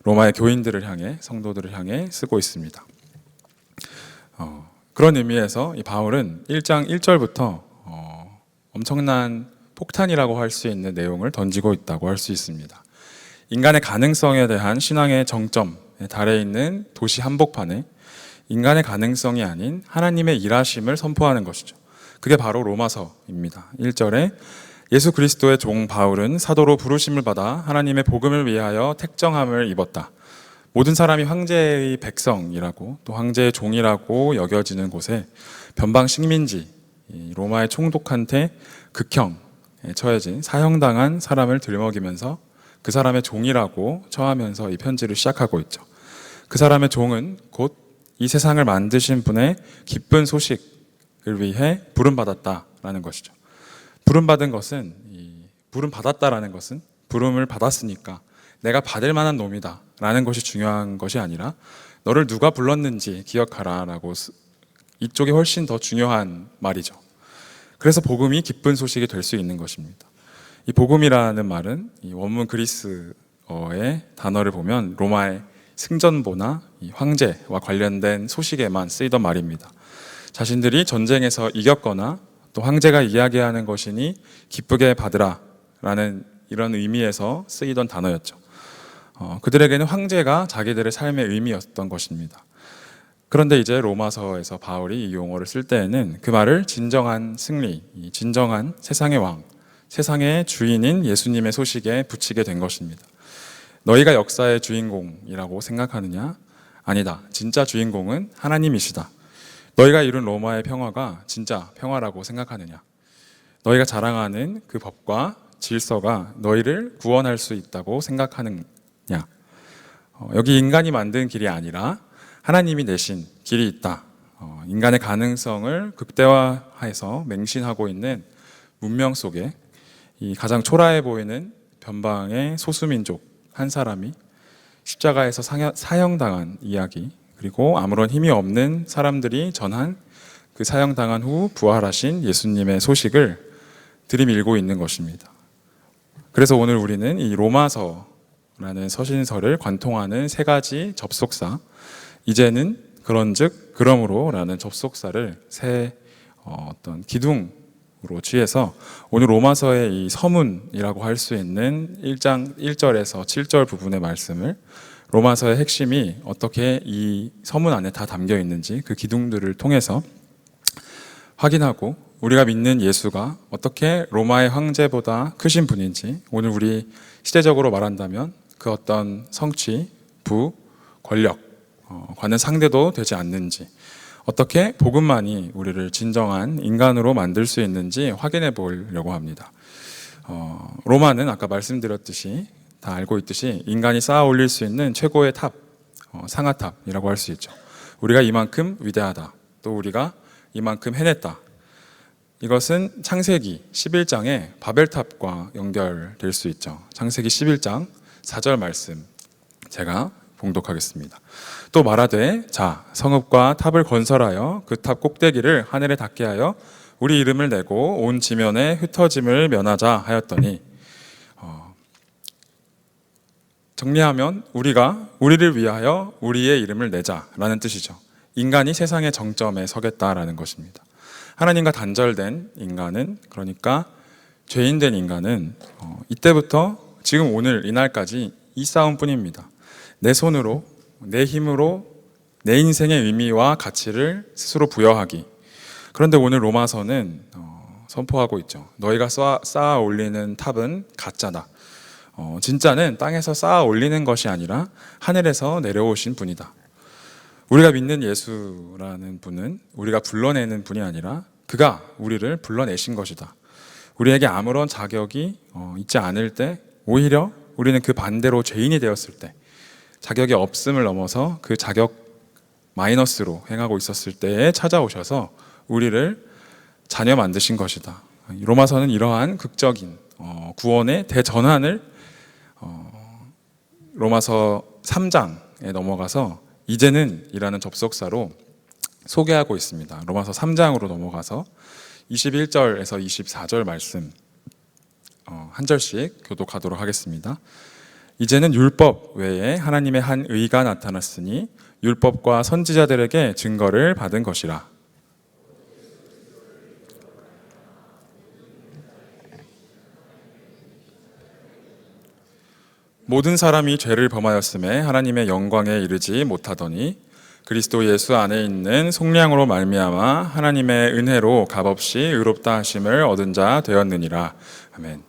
로마의 교인들을 향해, 성도들을 향해 쓰고 있습니다. 그런 의미에서 이 바울은 1장 1절부터 엄청난 폭탄이라고 할 수 있는 내용을 던지고 있다고 할 수 있습니다. 인간의 가능성에 대한 신앙의 정점에 달해 있는 도시 한복판에 인간의 가능성이 아닌 하나님의 일하심을 선포하는 것이죠. 그게 바로 로마서입니다. 1절에 예수 그리스도의 종 바울은 사도로 부르심을 받아 하나님의 복음을 위하여 택정함을 입었다. 모든 사람이 황제의 백성이라고 또 황제의 종이라고 여겨지는 곳에 변방 식민지 로마의 총독한테 극형에 처해진 사형당한 사람을 들먹이면서 그 사람의 종이라고 처하면서 이 편지를 시작하고 있죠. 그 사람의 종은 곧 이 세상을 만드신 분의 기쁜 소식을 위해 부름받았다라는 것이죠. 부름받은 것은 부름받았다라는 것은 부름을 받았으니까 내가 받을 만한 놈이다 라는 것이 중요한 것이 아니라 너를 누가 불렀는지 기억하라 라고, 이쪽이 훨씬 더 중요한 말이죠. 그래서 복음이 기쁜 소식이 될 수 있는 것입니다. 이 복음이라는 말은 이 원문 그리스어의 단어를 보면 로마의 승전보나 이 황제와 관련된 소식에만 쓰이던 말입니다. 자신들이 전쟁에서 이겼거나 또 황제가 이야기하는 것이니 기쁘게 받으라 라는 이런 의미에서 쓰이던 단어였죠. 그들에게는 황제가 자기들의 삶의 의미였던 것입니다. 그런데 이제 로마서에서 바울이 이 용어를 쓸 때에는 그 말을 진정한 승리, 진정한 세상의 왕, 세상의 주인인 예수님의 소식에 붙이게 된 것입니다. 너희가 역사의 주인공이라고 생각하느냐? 아니다. 진짜 주인공은 하나님이시다. 너희가 이룬 로마의 평화가 진짜 평화라고 생각하느냐? 너희가 자랑하는 그 법과 질서가 너희를 구원할 수 있다고 생각하느냐? 여기 인간이 만든 길이 아니라 하나님이 내신 길이 있다. 인간의 가능성을 극대화해서 맹신하고 있는 문명 속에 이 가장 초라해 보이는 변방의 소수민족 한 사람이 십자가에서 사형당한 이야기, 그리고 아무런 힘이 없는 사람들이 전한 그 사형당한 후 부활하신 예수님의 소식을 들이밀고 있는 것입니다. 그래서 오늘 우리는 이 로마서라는 서신서를 관통하는 세 가지 접속사, 이제는 그런즉 그러므로라는 접속사를 새 어떤 기둥으로 취해서 오늘 로마서의 이 서문이라고 할 수 있는 1장 1절에서 7절 부분의 말씀을, 로마서의 핵심이 어떻게 이 서문 안에 다 담겨 있는지 그 기둥들을 통해서 확인하고, 우리가 믿는 예수가 어떻게 로마의 황제보다 크신 분인지, 오늘 우리 시대적으로 말한다면 그 어떤 성취, 부, 권력 과는 상대도 되지 않는지, 어떻게 복음만이 우리를 진정한 인간으로 만들 수 있는지 확인해 보려고 합니다. 로마는 아까 말씀드렸듯이 다 알고 있듯이 인간이 쌓아 올릴 수 있는 최고의 탑, 상아탑이라고 할 수 있죠. 우리가 이만큼 위대하다, 또 우리가 이만큼 해냈다. 이것은 창세기 11장의 바벨탑과 연결될 수 있죠. 창세기 11장 4절 말씀 제가 봉독하겠습니다. 또 말하되 자 성읍과 탑을 건설하여 그 탑 꼭대기를 하늘에 닿게 하여 우리 이름을 내고 온 지면에 흩어짐을 면하자 하였더니, 정리하면 우리를 위하여 우리의 이름을 내자라는 뜻이죠. 인간이 세상의 정점에 서겠다라는 것입니다. 하나님과 단절된 인간은, 그러니까 죄인된 인간은 이때부터 지금 오늘 이날까지 이 싸움뿐입니다. 내 손으로, 내 힘으로 내 인생의 의미와 가치를 스스로 부여하기. 그런데 오늘 로마서는 선포하고 있죠. 너희가 쌓아 올리는 탑은 가짜다. 진짜는 땅에서 쌓아 올리는 것이 아니라 하늘에서 내려오신 분이다. 우리가 믿는 예수라는 분은 우리가 불러내는 분이 아니라 그가 우리를 불러내신 것이다. 우리에게 아무런 자격이 있지 않을 때, 오히려 우리는 그 반대로 죄인이 되었을 때, 자격이 없음을 넘어서 그 자격 마이너스로 행하고 있었을 때에 찾아오셔서 우리를 자녀 만드신 것이다. 로마서는 이러한 극적인 구원의 대전환을 로마서 3장에 넘어가서 이제는 이라는 접속사로 소개하고 있습니다. 로마서 3장으로 넘어가서 21절에서 24절 말씀 한 절씩 교독하도록 하겠습니다. 이제는 율법 외에 하나님의 한 의가 나타났으니 율법과 선지자들에게 증거를 받은 것이라. 모든 사람이 죄를 범하였음에 하나님의 영광에 이르지 못하더니 그리스도 예수 안에 있는 속량으로 말미암아 하나님의 은혜로 값없이 의롭다 하심을 얻은 자 되었느니라. 아멘.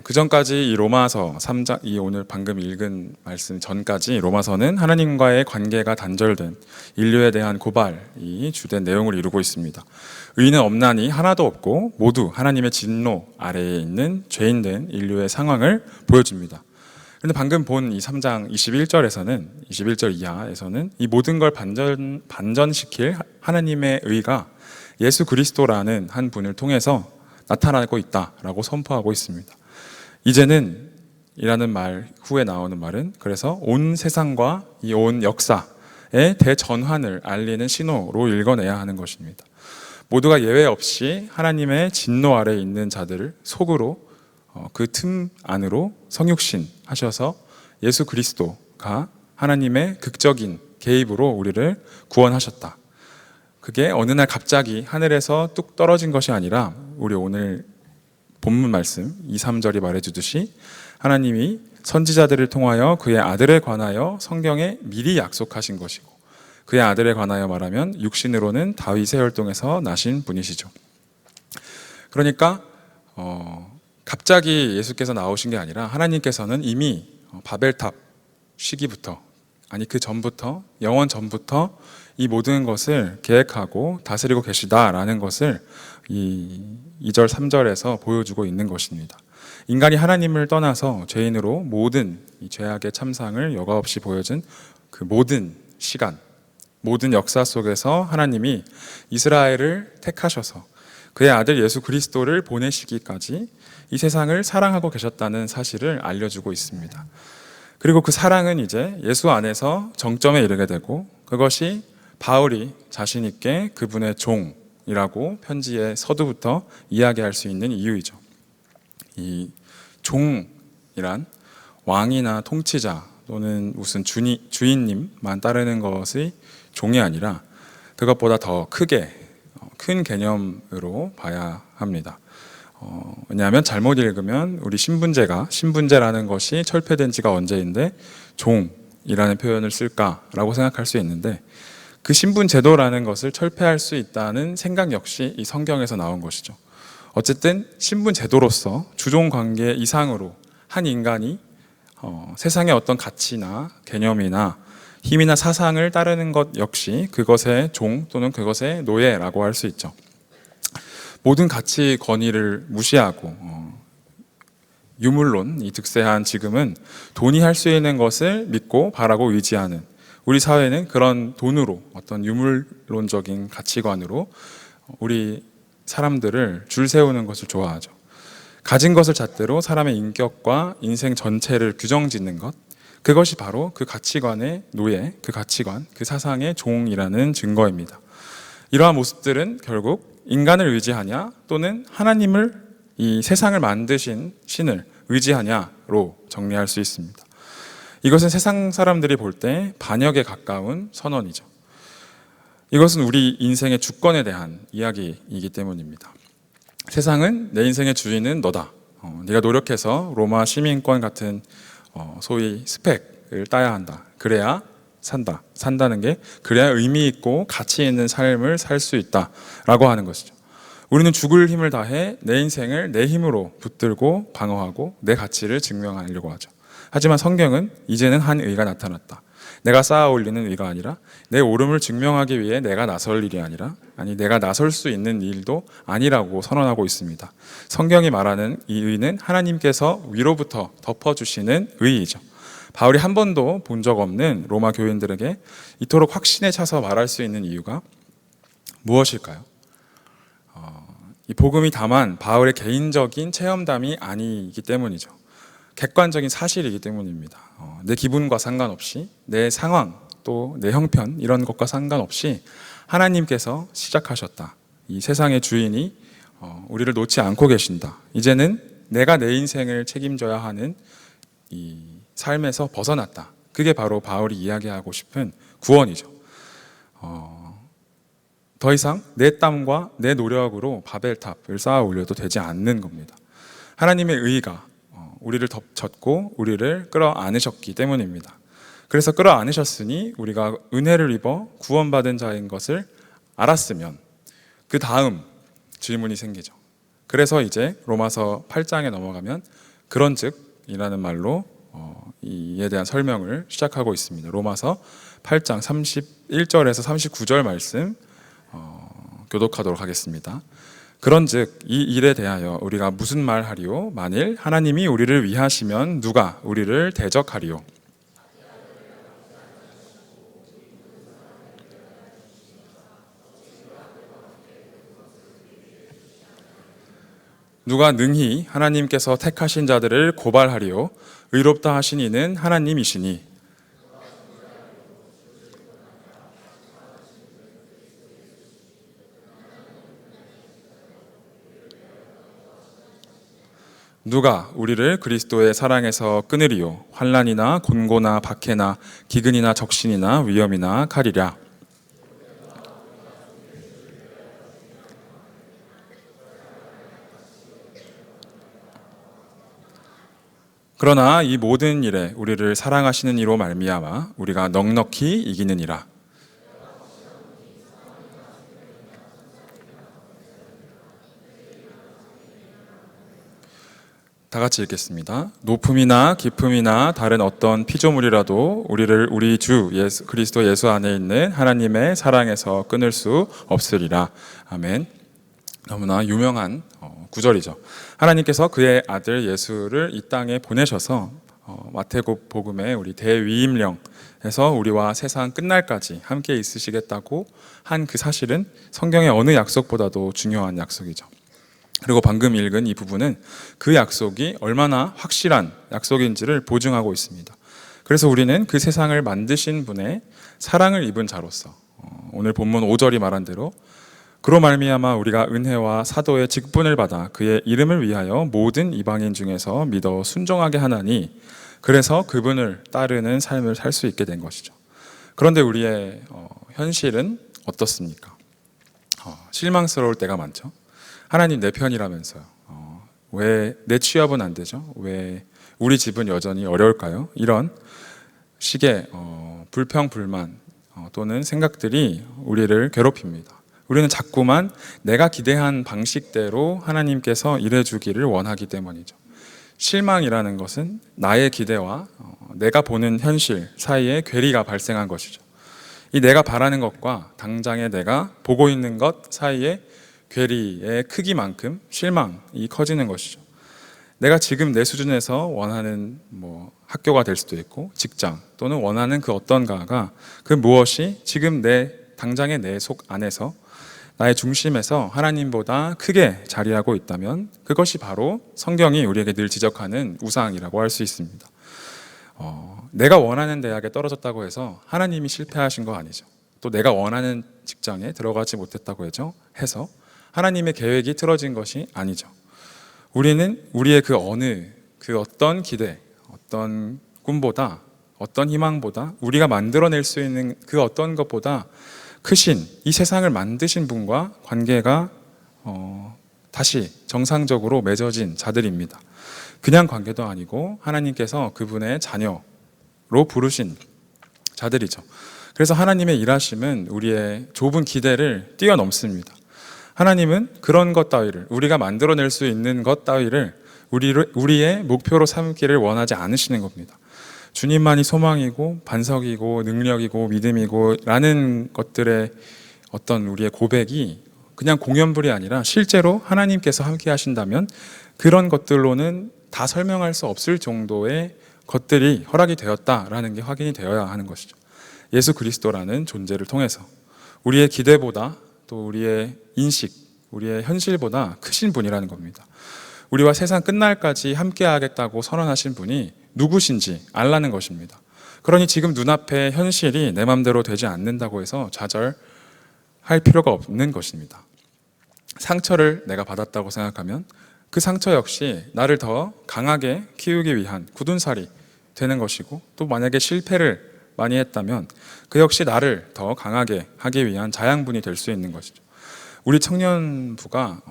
그 전까지 이 로마서 3장, 이 오늘 방금 읽은 말씀 전까지 로마서는 하나님과의 관계가 단절된 인류에 대한 고발이 주된 내용을 이루고 있습니다. 의인은 없나니 하나도 없고 모두 하나님의 진노 아래에 있는 죄인된 인류의 상황을 보여줍니다. 그런데 방금 본 이 3장 21절에서는 21절 이하에서는 이 모든 걸 반전시킬 하나님의 의가 예수 그리스도라는 한 분을 통해서 나타나고 있다라고 선포하고 있습니다. 이제는 이라는 말 후에 나오는 말은 그래서 온 세상과 이 온 역사의 대전환을 알리는 신호로 읽어내야 하는 것입니다. 모두가 예외 없이 하나님의 진노 아래에 있는 자들을 속으로 그 틈 안으로 성육신 하셔서 예수 그리스도가 하나님의 극적인 개입으로 우리를 구원하셨다. 그게 어느 날 갑자기 하늘에서 뚝 떨어진 것이 아니라 우리 오늘 본문 말씀 2, 3절이 말해주듯이 하나님이 선지자들을 통하여 그의 아들에 관하여 성경에 미리 약속하신 것이고 그의 아들에 관하여 말하면 육신으로는 다윗의 혈통에서 나신 분이시죠. 그러니까 갑자기 예수께서 나오신 게 아니라 하나님께서는 이미 바벨탑 시기부터 아니 그 전부터 영원 전부터 이 모든 것을 계획하고 다스리고 계시다라는 것을 이 2절 3절에서 보여주고 있는 것입니다. 인간이 하나님을 떠나서 죄인으로 모든 이 죄악의 참상을 여과 없이 보여준 그 모든 시간, 모든 역사 속에서 하나님이 이스라엘을 택하셔서 그의 아들 예수 그리스도를 보내시기까지 이 세상을 사랑하고 계셨다는 사실을 알려주고 있습니다. 그리고 그 사랑은 이제 예수 안에서 정점에 이르게 되고 그것이 바울이 자신 있게 그분의 종이라고 편지의 서두부터 이야기할 수 있는 이유이죠. 이 종이란 왕이나 통치자 또는 무슨 주인님만 따르는 것이 종이 아니라 그것보다 더 크게 큰 개념으로 봐야 합니다. 왜냐하면 잘못 읽으면 우리 신분제라는 것이 철폐된 지가 언제인데 종이라는 표현을 쓸까라고 생각할 수 있는데 그 신분제도라는 것을 철폐할 수 있다는 생각 역시 이 성경에서 나온 것이죠. 어쨌든 신분제도로서 주종관계 이상으로 한 인간이 세상의 어떤 가치나 개념이나 힘이나 사상을 따르는 것 역시 그것의 종 또는 그것의 노예라고 할 수 있죠. 모든 가치 권위를 무시하고 유물론이 득세한 지금은 돈이 할 수 있는 것을 믿고 바라고 의지하는 우리 사회는 그런 돈으로 어떤 유물론적인 가치관으로 우리 사람들을 줄 세우는 것을 좋아하죠. 가진 것을 잣대로 사람의 인격과 인생 전체를 규정짓는 것, 그것이 바로 그 가치관의 노예, 그 가치관, 그 사상의 종이라는 증거입니다. 이러한 모습들은 결국 인간을 의지하냐 또는 하나님을 이 세상을 만드신 신을 의지하냐로 정리할 수 있습니다. 이것은 세상 사람들이 볼 때 반역에 가까운 선언이죠. 이것은 우리 인생의 주권에 대한 이야기이기 때문입니다. 세상은 내 인생의 주인은 너다. 네가 노력해서 로마 시민권 같은 소위 스펙을 따야 한다. 그래야 산다. 산다는 게 그래야 의미 있고 가치 있는 삶을 살 수 있다라고 하는 것이죠. 우리는 죽을 힘을 다해 내 인생을 내 힘으로 붙들고 방어하고 내 가치를 증명하려고 하죠. 하지만 성경은 이제는 한 의가 나타났다. 내가 쌓아 올리는 의가 아니라 내 옳음을 증명하기 위해 내가 나설 일이 아니라 내가 나설 수 있는 일도 아니라고 선언하고 있습니다. 성경이 말하는 이 의는 하나님께서 위로부터 덮어주시는 의이죠. 바울이 한 번도 본 적 없는 로마 교인들에게 이토록 확신에 차서 말할 수 있는 이유가 무엇일까요? 이 복음이 다만 바울의 개인적인 체험담이 아니기 때문이죠. 객관적인 사실이기 때문입니다. 내 기분과 상관없이, 내 상황 또 내 형편 이런 것과 상관없이 하나님께서 시작하셨다. 이 세상의 주인이 우리를 놓지 않고 계신다. 이제는 내가 내 인생을 책임져야 하는 이 삶에서 벗어났다. 그게 바로 바울이 이야기하고 싶은 구원이죠. 더 이상 내 땀과 내 노력으로 바벨탑을 쌓아 올려도 되지 않는 겁니다. 하나님의 의가 우리를 덮쳤고 우리를 끌어안으셨기 때문입니다. 그래서 끌어안으셨으니 우리가 은혜를 입어 구원받은 자인 것을 알았으면 그 다음 질문이 생기죠. 그래서 이제 로마서 8장에 넘어가면 그런즉이라는 말로 이에 대한 설명을 시작하고 있습니다. 로마서 8장 31절에서 39절 말씀 교독하도록 하겠습니다. 그런즉 이 일에 대하여 우리가 무슨 말하리요? 만일 하나님이 우리를 위하시면 누가 우리를 대적하리요? 누가 능히 하나님께서 택하신 자들을 고발하리요? 의롭다 하신 이는 하나님이시니. 누가 우리를 그리스도의 사랑에서 끊으리요? 환난이나 곤고나 박해나 기근이나 적신이나 위험이나 칼이랴. 그러나 이 모든 일에 우리를 사랑하시는 이로 말미암아 우리가 넉넉히 이기느니라. 다 같이 읽겠습니다. 높음이나 깊음이나 다른 어떤 피조물이라도 우리를 우리 주 예수 그리스도 예수 안에 있는 하나님의 사랑에서 끊을 수 없으리라. 아멘. 너무나 유명한 구절이죠. 하나님께서 그의 아들 예수를 이 땅에 보내셔서 마태복음의 우리 대위임령에서 우리와 세상 끝날까지 함께 있으시겠다고 한 그 사실은 성경의 어느 약속보다도 중요한 약속이죠. 그리고 방금 읽은 이 부분은 그 약속이 얼마나 확실한 약속인지를 보증하고 있습니다. 그래서 우리는 그 세상을 만드신 분의 사랑을 입은 자로서 오늘 본문 5절이 말한 대로 그로 말미암아 우리가 은혜와 사도의 직분을 받아 그의 이름을 위하여 모든 이방인 중에서 믿어 순종하게 하나니 그래서 그분을 따르는 삶을 살 수 있게 된 것이죠. 그런데 우리의 현실은 어떻습니까? 실망스러울 때가 많죠. 하나님 내 편이라면서요. 왜 내 취업은 안 되죠? 왜 우리 집은 여전히 어려울까요? 이런 식의 불평, 불만 또는 생각들이 우리를 괴롭힙니다. 우리는 자꾸만 내가 기대한 방식대로 하나님께서 일해주기를 원하기 때문이죠. 실망이라는 것은 나의 기대와 내가 보는 현실 사이에 괴리가 발생한 것이죠. 이 내가 바라는 것과 당장의 내가 보고 있는 것 사이에 괴리의 크기만큼 실망이 커지는 것이죠. 내가 지금 내 수준에서 원하는 학교가 될 수도 있고 직장 또는 원하는 그 어떤가가 그 무엇이 지금 당장의 내 속 안에서 나의 중심에서 하나님보다 크게 자리하고 있다면 그것이 바로 성경이 우리에게 늘 지적하는 우상이라고 할 수 있습니다. 내가 원하는 대학에 떨어졌다고 해서 하나님이 실패하신 거 아니죠. 또 내가 원하는 직장에 들어가지 못했다고 해서 하나님의 계획이 틀어진 것이 아니죠. 우리는 우리의 그 어떤 기대, 어떤 꿈보다, 어떤 희망보다 우리가 만들어낼 수 있는 그 어떤 것보다 크신 이 세상을 만드신 분과 관계가 다시 정상적으로 맺어진 자들입니다. 그냥 관계도 아니고 하나님께서 그분의 자녀로 부르신 자들이죠. 그래서 하나님의 일하심은 우리의 좁은 기대를 뛰어넘습니다. 하나님은 그런 것 따위를 우리가 만들어낼 수 있는 것 따위를 우리의 목표로 삼기를 원하지 않으시는 겁니다. 주님만이 소망이고 반석이고 능력이고 믿음이고 라는 것들의 어떤 우리의 고백이 그냥 공연불이 아니라 실제로 하나님께서 함께 하신다면 그런 것들로는 다 설명할 수 없을 정도의 것들이 허락이 되었다라는 게 확인이 되어야 하는 것이죠. 예수 그리스도라는 존재를 통해서 우리의 기대보다 또 우리의 인식, 우리의 현실보다 크신 분이라는 겁니다. 우리와 세상 끝날까지 함께 하겠다고 선언하신 분이 누구신지 알라는 것입니다. 그러니 지금 눈앞에 현실이 내 맘대로 되지 않는다고 해서 좌절할 필요가 없는 것입니다. 상처를 내가 받았다고 생각하면 그 상처 역시 나를 더 강하게 키우기 위한 굳은살이 되는 것이고, 또 만약에 실패를 많이 했다면 그 역시 나를 더 강하게 하기 위한 자양분이 될 수 있는 것이죠. 우리 청년부가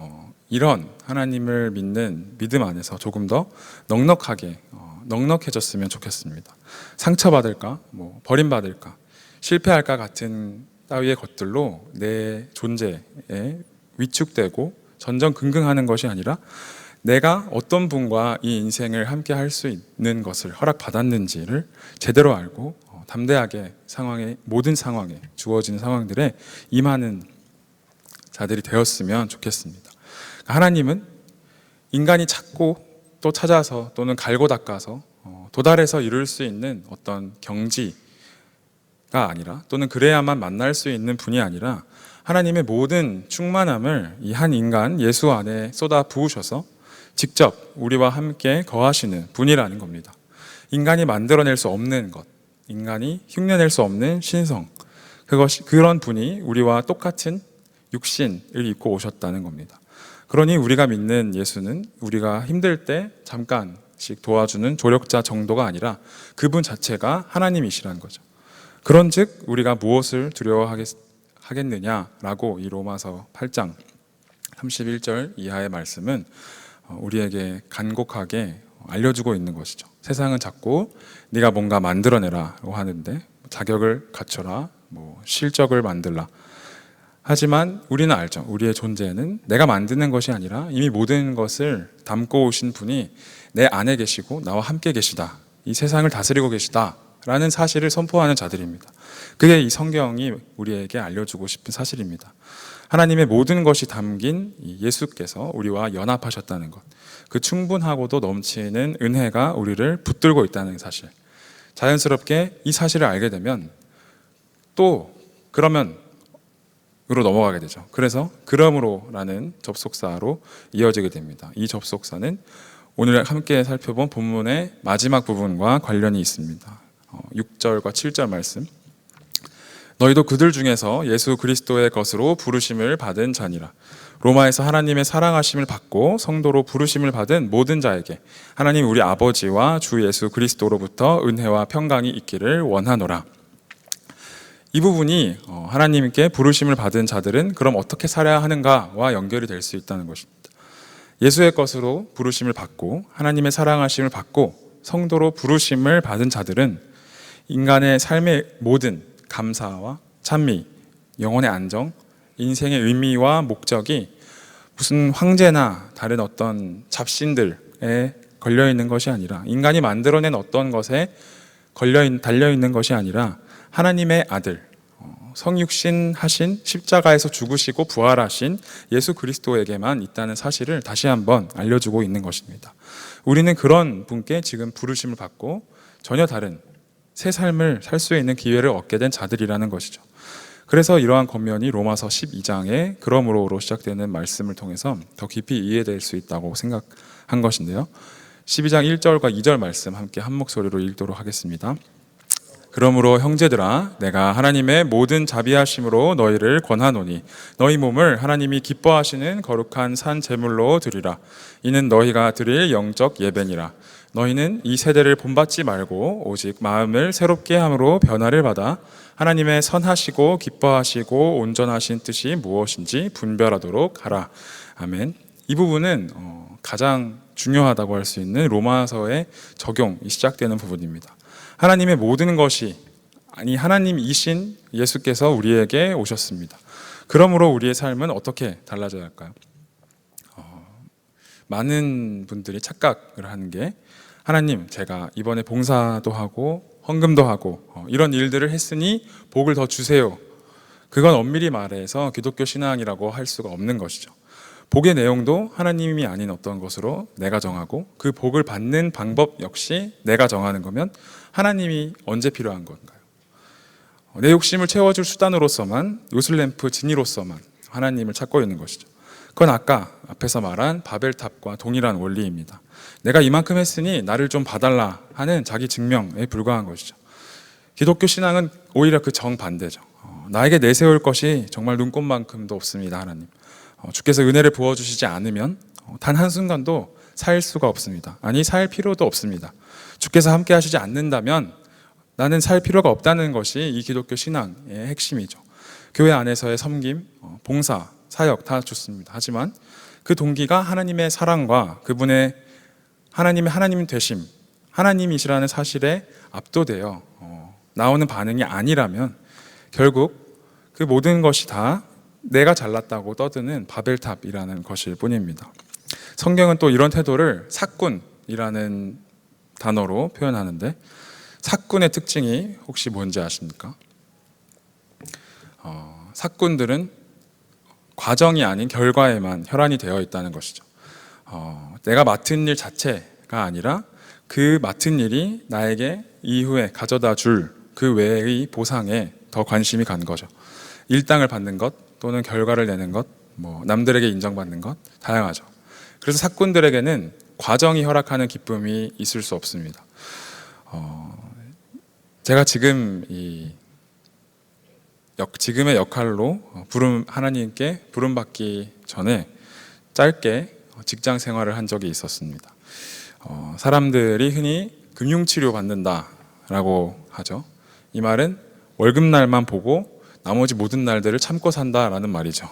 이런 하나님을 믿는 믿음 안에서 조금 더 넉넉하게 넉넉해졌으면 좋겠습니다. 상처받을까, 버림받을까, 실패할까 같은 따위의 것들로 내 존재에 위축되고 전전긍긍하는 것이 아니라 내가 어떤 분과 이 인생을 함께 할 수 있는 것을 허락받았는지를 제대로 알고 담대하게 모든 상황에 주어지는 상황들에 임하는 자들이 되었으면 좋겠습니다. 하나님은 인간이 찾고 또 찾아서 또는 갈고 닦아서 도달해서 이룰 수 있는 어떤 경지가 아니라, 또는 그래야만 만날 수 있는 분이 아니라 하나님의 모든 충만함을 이 한 인간 예수 안에 쏟아 부으셔서 직접 우리와 함께 거하시는 분이라는 겁니다. 인간이 만들어낼 수 없는 것, 인간이 흉내낼 수 없는 신성, 그런 분이 우리와 똑같은 육신을 입고 오셨다는 겁니다. 그러니 우리가 믿는 예수는 우리가 힘들 때 잠깐씩 도와주는 조력자 정도가 아니라 그분 자체가 하나님이시라는 거죠. 그런즉 우리가 무엇을 두려워하겠느냐라고 이 로마서 8장 31절 이하의 말씀은 우리에게 간곡하게 알려주고 있는 것이죠. 세상은 자꾸 네가 뭔가 만들어내라고 하는데, 자격을 갖춰라, 실적을 만들라. 하지만 우리는 알죠. 우리의 존재는 내가 만드는 것이 아니라 이미 모든 것을 담고 오신 분이 내 안에 계시고 나와 함께 계시다, 이 세상을 다스리고 계시다 라는 사실을 선포하는 자들입니다. 그게 이 성경이 우리에게 알려주고 싶은 사실입니다. 하나님의 모든 것이 담긴 예수께서 우리와 연합하셨다는 것, 그 충분하고도 넘치는 은혜가 우리를 붙들고 있다는 사실, 자연스럽게 이 사실을 알게 되면 또 그러면 으로 넘어가게 되죠. 그래서 그러므로라는 접속사로 이어지게 됩니다. 이 접속사는 오늘 함께 살펴본 본문의 마지막 부분과 관련이 있습니다. 6절과 7절 말씀. 너희도 그들 중에서 예수 그리스도의 것으로 부르심을 받은 자니라. 로마에서 하나님의 사랑하심을 받고 성도로 부르심을 받은 모든 자에게 하나님 우리 아버지와 주 예수 그리스도로부터 은혜와 평강이 있기를 원하노라. 이 부분이 하나님께 부르심을 받은 자들은 그럼 어떻게 살아야 하는가와 연결이 될 수 있다는 것입니다. 예수의 것으로 부르심을 받고 하나님의 사랑하심을 받고 성도로 부르심을 받은 자들은 인간의 삶의 모든 감사와 찬미, 영혼의 안정, 인생의 의미와 목적이 무슨 황제나 다른 어떤 잡신들에 걸려있는 것이 아니라, 인간이 만들어낸 어떤 것에 달려있는 것이 아니라 하나님의 아들, 성육신 하신 십자가에서 죽으시고 부활하신 예수 그리스도에게만 있다는 사실을 다시 한번 알려주고 있는 것입니다. 우리는 그런 분께 지금 부르심을 받고 전혀 다른 새 삶을 살 수 있는 기회를 얻게 된 자들이라는 것이죠. 그래서 이러한 겉면이 로마서 12장의 그러므로로 시작되는 말씀을 통해서 더 깊이 이해될 수 있다고 생각한 것인데요. 12장 1절과 2절 말씀 함께 한 목소리로 읽도록 하겠습니다. 그러므로 형제들아, 내가 하나님의 모든 자비하심으로 너희를 권하노니 너희 몸을 하나님이 기뻐하시는 거룩한 산 제물로 드리라. 이는 너희가 드릴 영적 예배니라. 너희는 이 세대를 본받지 말고 오직 마음을 새롭게 함으로 변화를 받아 하나님의 선하시고 기뻐하시고 온전하신 뜻이 무엇인지 분별하도록 하라. 아멘. 이 부분은 가장 중요하다고 할 수 있는 로마서의 적용이 시작되는 부분입니다. 하나님의 모든 것이, 아니 하나님이신 예수께서 우리에게 오셨습니다. 그러므로 우리의 삶은 어떻게 달라져야 할까요? 많은 분들이 착각을 하는 게 하나님 제가 이번에 봉사도 하고 헌금도 하고 이런 일들을 했으니 복을 더 주세요. 그건 엄밀히 말해서 기독교 신앙이라고 할 수가 없는 것이죠. 복의 내용도 하나님이 아닌 어떤 것으로 내가 정하고 그 복을 받는 방법 역시 내가 정하는 거면 하나님이 언제 필요한 건가요? 내 욕심을 채워줄 수단으로서만, 요술램프 진이로서만 하나님을 찾고 있는 것이죠. 그건 아까 앞에서 말한 바벨탑과 동일한 원리입니다. 내가 이만큼 했으니 나를 좀 봐달라 하는 자기 증명에 불과한 것이죠. 기독교 신앙은 오히려 그 정반대죠. 나에게 내세울 것이 정말 눈꼽만큼도 없습니다. 하나님, 주께서 은혜를 부어주시지 않으면 단 한순간도 살 수가 없습니다. 아니, 살 필요도 없습니다. 주께서 함께 하시지 않는다면 나는 살 필요가 없다는 것이 이 기독교 신앙의 핵심이죠. 교회 안에서의 섬김, 봉사, 사역 다 좋습니다. 하지만 그 동기가 하나님의 사랑과 그분의 하나님 되심, 하나님이시라는 사실에 압도되어 나오는 반응이 아니라면 결국 그 모든 것이 다 내가 잘났다고 떠드는 바벨탑이라는 것일 뿐입니다. 성경은 또 이런 태도를 사꾼이라는 단어로 표현하는데, 사꾼의 특징이 혹시 뭔지 아십니까? 사꾼들은 과정이 아닌 결과에만 혈안이 되어 있다는 것이죠. 내가 맡은 일 자체가 아니라 그 맡은 일이 나에게 이후에 가져다 줄 그 외의 보상에 더 관심이 간 거죠. 일당을 받는 것 또는 결과를 내는 것, 남들에게 인정받는 것, 다양하죠. 그래서 사꾼들에게는 과정이 허락하는 기쁨이 있을 수 없습니다. 제가 지금 지금의 역할로 하나님께 부름받기 전에 짧게 직장 생활을 한 적이 있었습니다. 사람들이 흔히 금융치료 받는다라고 하죠. 이 말은 월급날만 보고 나머지 모든 날들을 참고 산다라는 말이죠.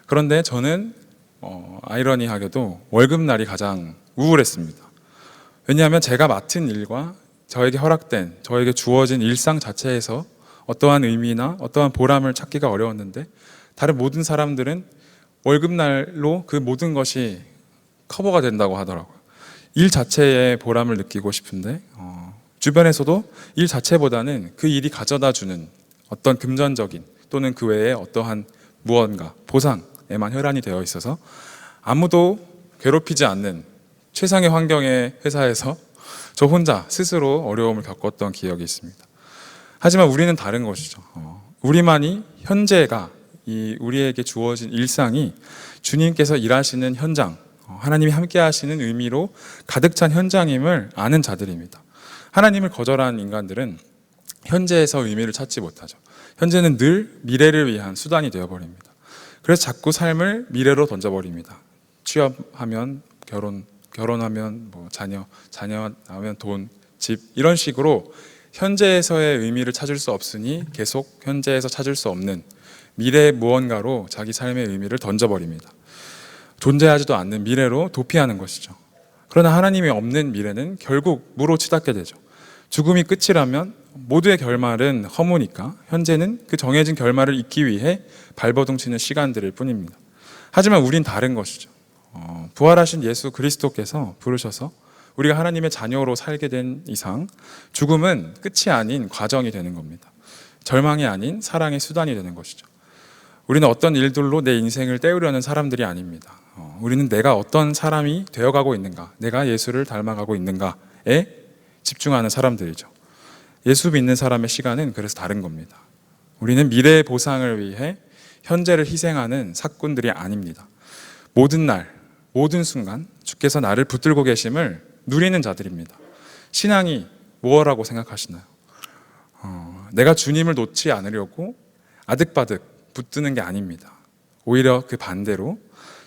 그런데 저는 아이러니하게도 월급날이 가장 우울했습니다. 왜냐하면 제가 맡은 일과 저에게 허락된, 저에게 주어진 일상 자체에서 어떠한 의미나 어떠한 보람을 찾기가 어려웠는데, 다른 모든 사람들은 월급날로 그 모든 것이 커버가 된다고 하더라고요. 일 자체의 보람을 느끼고 싶은데 주변에서도 일 자체보다는 그 일이 가져다 주는 어떤 금전적인 또는 그 외에 어떠한 무언가 보상에만 혈안이 되어 있어서 아무도 괴롭히지 않는 최상의 환경의 회사에서 저 혼자 스스로 어려움을 겪었던 기억이 있습니다. 하지만 우리는 다른 것이죠. 우리만이 현재가 우리에게 주어진 일상이 주님께서 일하시는 현장, 하나님이 함께 하시는 의미로 가득 찬 현장임을 아는 자들입니다. 하나님을 거절한 인간들은 현재에서 의미를 찾지 못하죠. 현재는 늘 미래를 위한 수단이 되어버립니다. 그래서 자꾸 삶을 미래로 던져버립니다. 취업하면 결혼하면 자녀 낳으면 돈, 집, 이런 식으로 현재에서의 의미를 찾을 수 없으니 계속 현재에서 찾을 수 없는 미래의 무언가로 자기 삶의 의미를 던져버립니다. 존재하지도 않는 미래로 도피하는 것이죠. 그러나 하나님이 없는 미래는 결국 무로 치닫게 되죠. 죽음이 끝이라면 모두의 결말은 허무니까 현재는 그 정해진 결말을 잇기 위해 발버둥치는 시간들일 뿐입니다. 하지만 우린 다른 것이죠. 부활하신 예수 그리스도께서 부르셔서 우리가 하나님의 자녀로 살게 된 이상 죽음은 끝이 아닌 과정이 되는 겁니다. 절망이 아닌 사랑의 수단이 되는 것이죠. 우리는 어떤 일들로 내 인생을 때우려는 사람들이 아닙니다. 우리는 내가 어떤 사람이 되어가고 있는가, 내가 예수를 닮아가고 있는가에 집중하는 사람들이죠. 예수 믿는 사람의 시간은 그래서 다른 겁니다. 우리는 미래의 보상을 위해 현재를 희생하는 사꾼들이 아닙니다. 모든 날, 모든 순간 주께서 나를 붙들고 계심을 누리는 자들입니다. 신앙이 무엇이라고 생각하시나요? 내가 주님을 놓지 않으려고 아득바득 붙드는 게 아닙니다. 오히려 그 반대로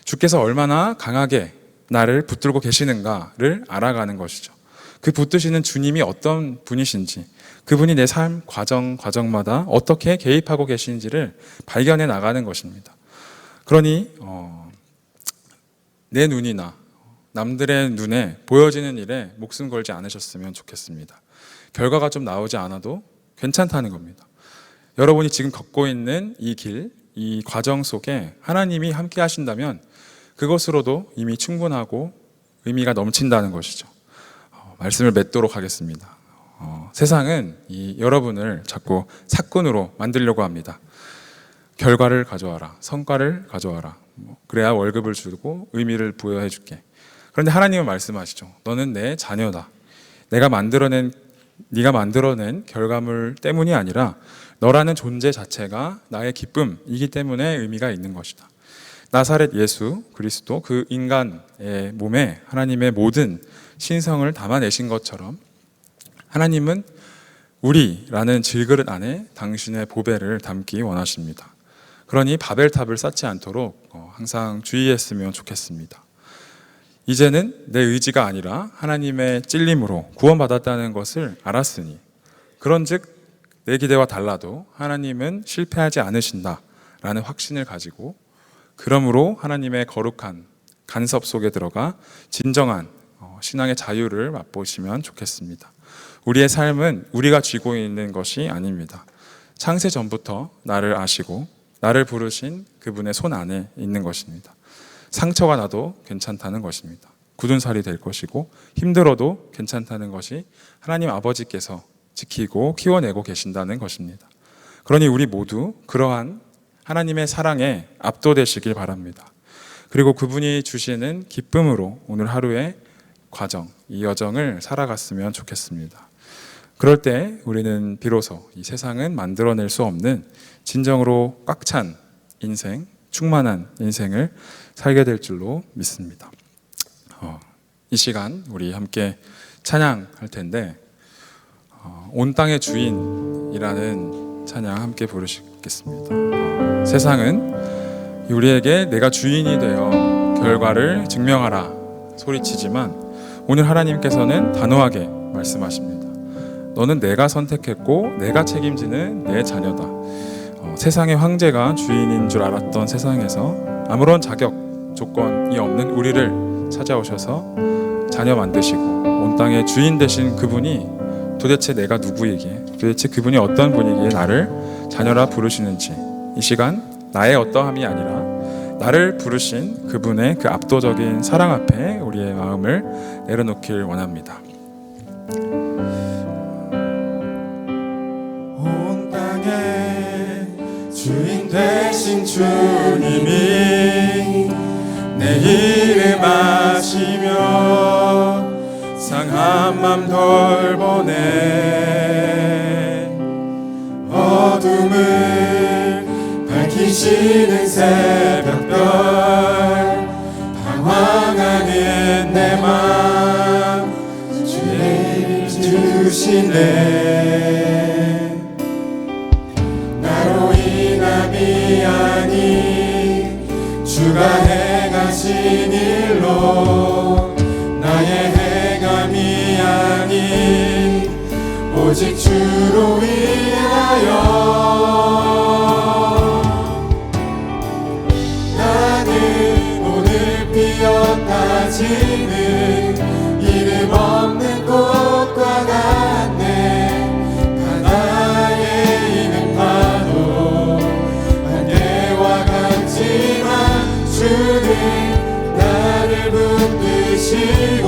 주께서 얼마나 강하게 나를 붙들고 계시는가를 알아가는 것이죠. 그 붙드시는 주님이 어떤 분이신지, 그분이 내 삶 과정마다 어떻게 개입하고 계신지를 발견해 나가는 것입니다. 그러니 내 눈이나 남들의 눈에 보여지는 일에 목숨 걸지 않으셨으면 좋겠습니다. 결과가 좀 나오지 않아도 괜찮다는 겁니다. 여러분이 지금 걷고 있는 이 길, 이 과정 속에 하나님이 함께 하신다면 그것으로도 이미 충분하고 의미가 넘친다는 것이죠. 말씀을 맺도록 하겠습니다. 세상은 여러분을 자꾸 사건으로 만들려고 합니다. 결과를 가져와라, 성과를 가져와라. 그래야 월급을 주고 의미를 부여해 줄게. 그런데 하나님은 말씀하시죠. 너는 내 자녀다. 네가 만들어낸 결과물 때문이 아니라 너라는 존재 자체가 나의 기쁨이기 때문에 의미가 있는 것이다. 나사렛 예수 그리스도 그 인간의 몸에 하나님의 모든 신성을 담아내신 것처럼 하나님은 우리라는 질그릇 안에 당신의 보배를 담기 원하십니다. 그러니 바벨탑을 쌓지 않도록 항상 주의했으면 좋겠습니다. 이제는 내 의지가 아니라 하나님의 찔림으로 구원받았다는 것을 알았으니 그런즉 내 기대와 달라도 하나님은 실패하지 않으신다라는 확신을 가지고 그러므로 하나님의 거룩한 간섭 속에 들어가 진정한 신앙의 자유를 맛보시면 좋겠습니다. 우리의 삶은 우리가 쥐고 있는 것이 아닙니다. 창세 전부터 나를 아시고 나를 부르신 그분의 손 안에 있는 것입니다. 상처가 나도 괜찮다는 것입니다. 굳은 살이 될 것이고 힘들어도 괜찮다는 것이 하나님 아버지께서 지키고 키워내고 계신다는 것입니다. 그러니 우리 모두 그러한 하나님의 사랑에 압도되시길 바랍니다. 그리고 그분이 주시는 기쁨으로 오늘 하루의 과정, 이 여정을 살아갔으면 좋겠습니다. 그럴 때 우리는 비로소 이 세상은 만들어낼 수 없는 진정으로 꽉 찬 인생, 충만한 인생을 살게 될 줄로 믿습니다. 이 시간 우리 함께 찬양할 텐데 온 땅의 주인이라는 찬양 함께 부르시겠습니다. 세상은 우리에게 내가 주인이 되어 결과를 증명하라 소리치지만 오늘 하나님께서는 단호하게 말씀하십니다. 너는 내가 선택했고 내가 책임지는 내 자녀다. 세상의 황제가 주인인 줄 알았던 세상에서 아무런 자격, 조건이 없는 우리를 찾아오셔서 자녀 만드시고 온 땅의 주인 되신 그분이 도대체 내가 누구이기에, 도대체 그분이 어떤 분이기에 나를 자녀라 부르시는지 이 시간 나의 어떠함이 아니라 나를 부르신 그분의 그 압도적인 사랑 앞에 우리의 마음을 내려놓길 원합니다. 온 땅의 주인 되신 주님이 내 이름 아시며 상한 맘 돌보네. 어둠을 밝히시는 새벽별 방황하는 내 맘 주의 주시네. 나로 인함이 아닌 주가 행하신 일로 나의 행함이 아닌 오직 주로 인하여 나는 오늘 피었다 지는 이름 없는 꽃과 같네. 바다의 이름 파도 안개와 같지만 주는 나를 붙드시고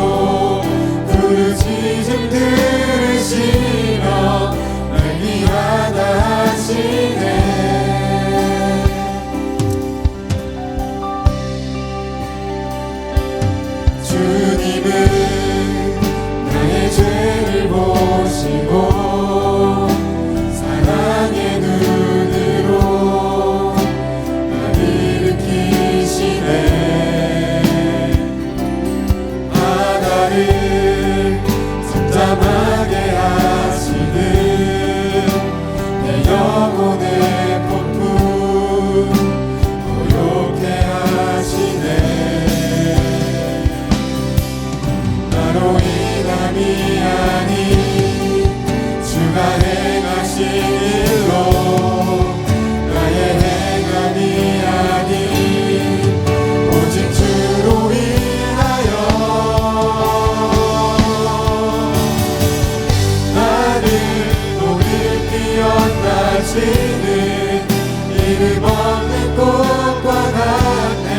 부르짖음 들으시며 날 위하다 하시네. 주님은 나의 죄를 보시고 사랑의 눈으로 나를 일으키시네. 바다를 잠잠하게 하시는 내 영혼의 폭풍 고요케 하시네. 나로 인함이 아닌 주가 행하신 일로 나의 행함이 아닌 오직 주로 인하여 나는 오늘 피었다 지는 이름 없는 꽃과 같네.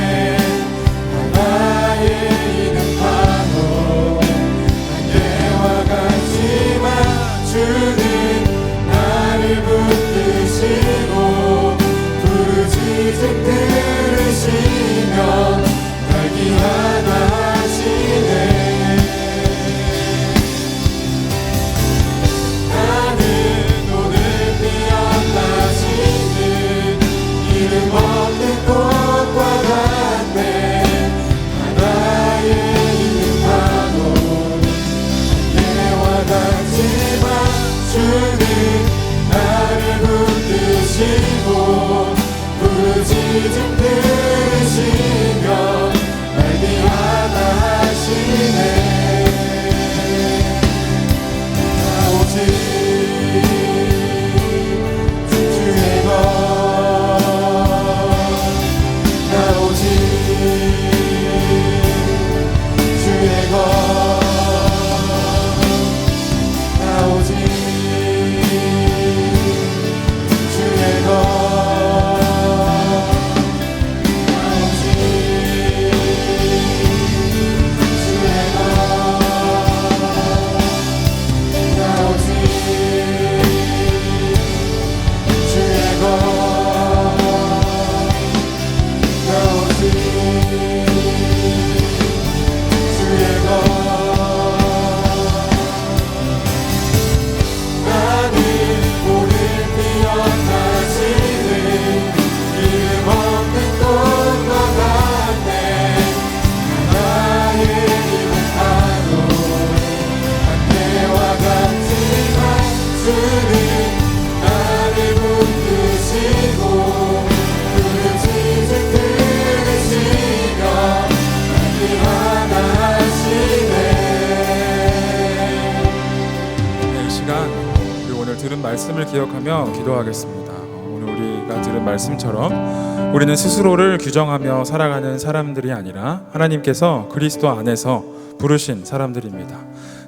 말씀을 기억하며 기도하겠습니다. 오늘 우리가 들은 말씀처럼 우리는 스스로를 규정하며 살아가는 사람들이 아니라 하나님께서 그리스도 안에서 부르신 사람들입니다.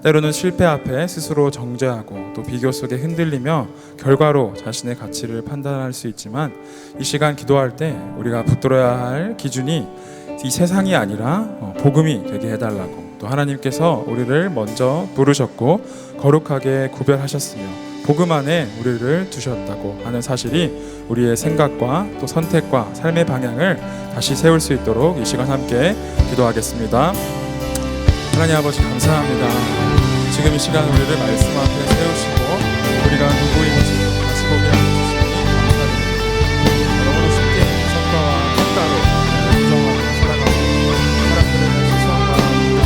때로는 실패 앞에 스스로 정죄하고 또 비교 속에 흔들리며 결과로 자신의 가치를 판단할 수 있지만, 이 시간 기도할 때 우리가 붙들어야 할 기준이 이 세상이 아니라 복음이 되게 해달라고, 또 하나님께서 우리를 먼저 부르셨고 거룩하게 구별하셨으며 복음 안에 우리를 두셨다고 하는 사실이 우리의 생각과 또 선택과 삶의 방향을 다시 세울 수 있도록 이 시간 함께 기도하겠습니다. 하나님 아버지 감사합니다. 지금 이 시간 우리를 말씀 앞에 세우시고 우리가 누구인지 다시 보게 해주시니 감사드립니다. 너무도 쉽게 성과와 평가로 부정하고 살아가고 사람들의 시선과 서로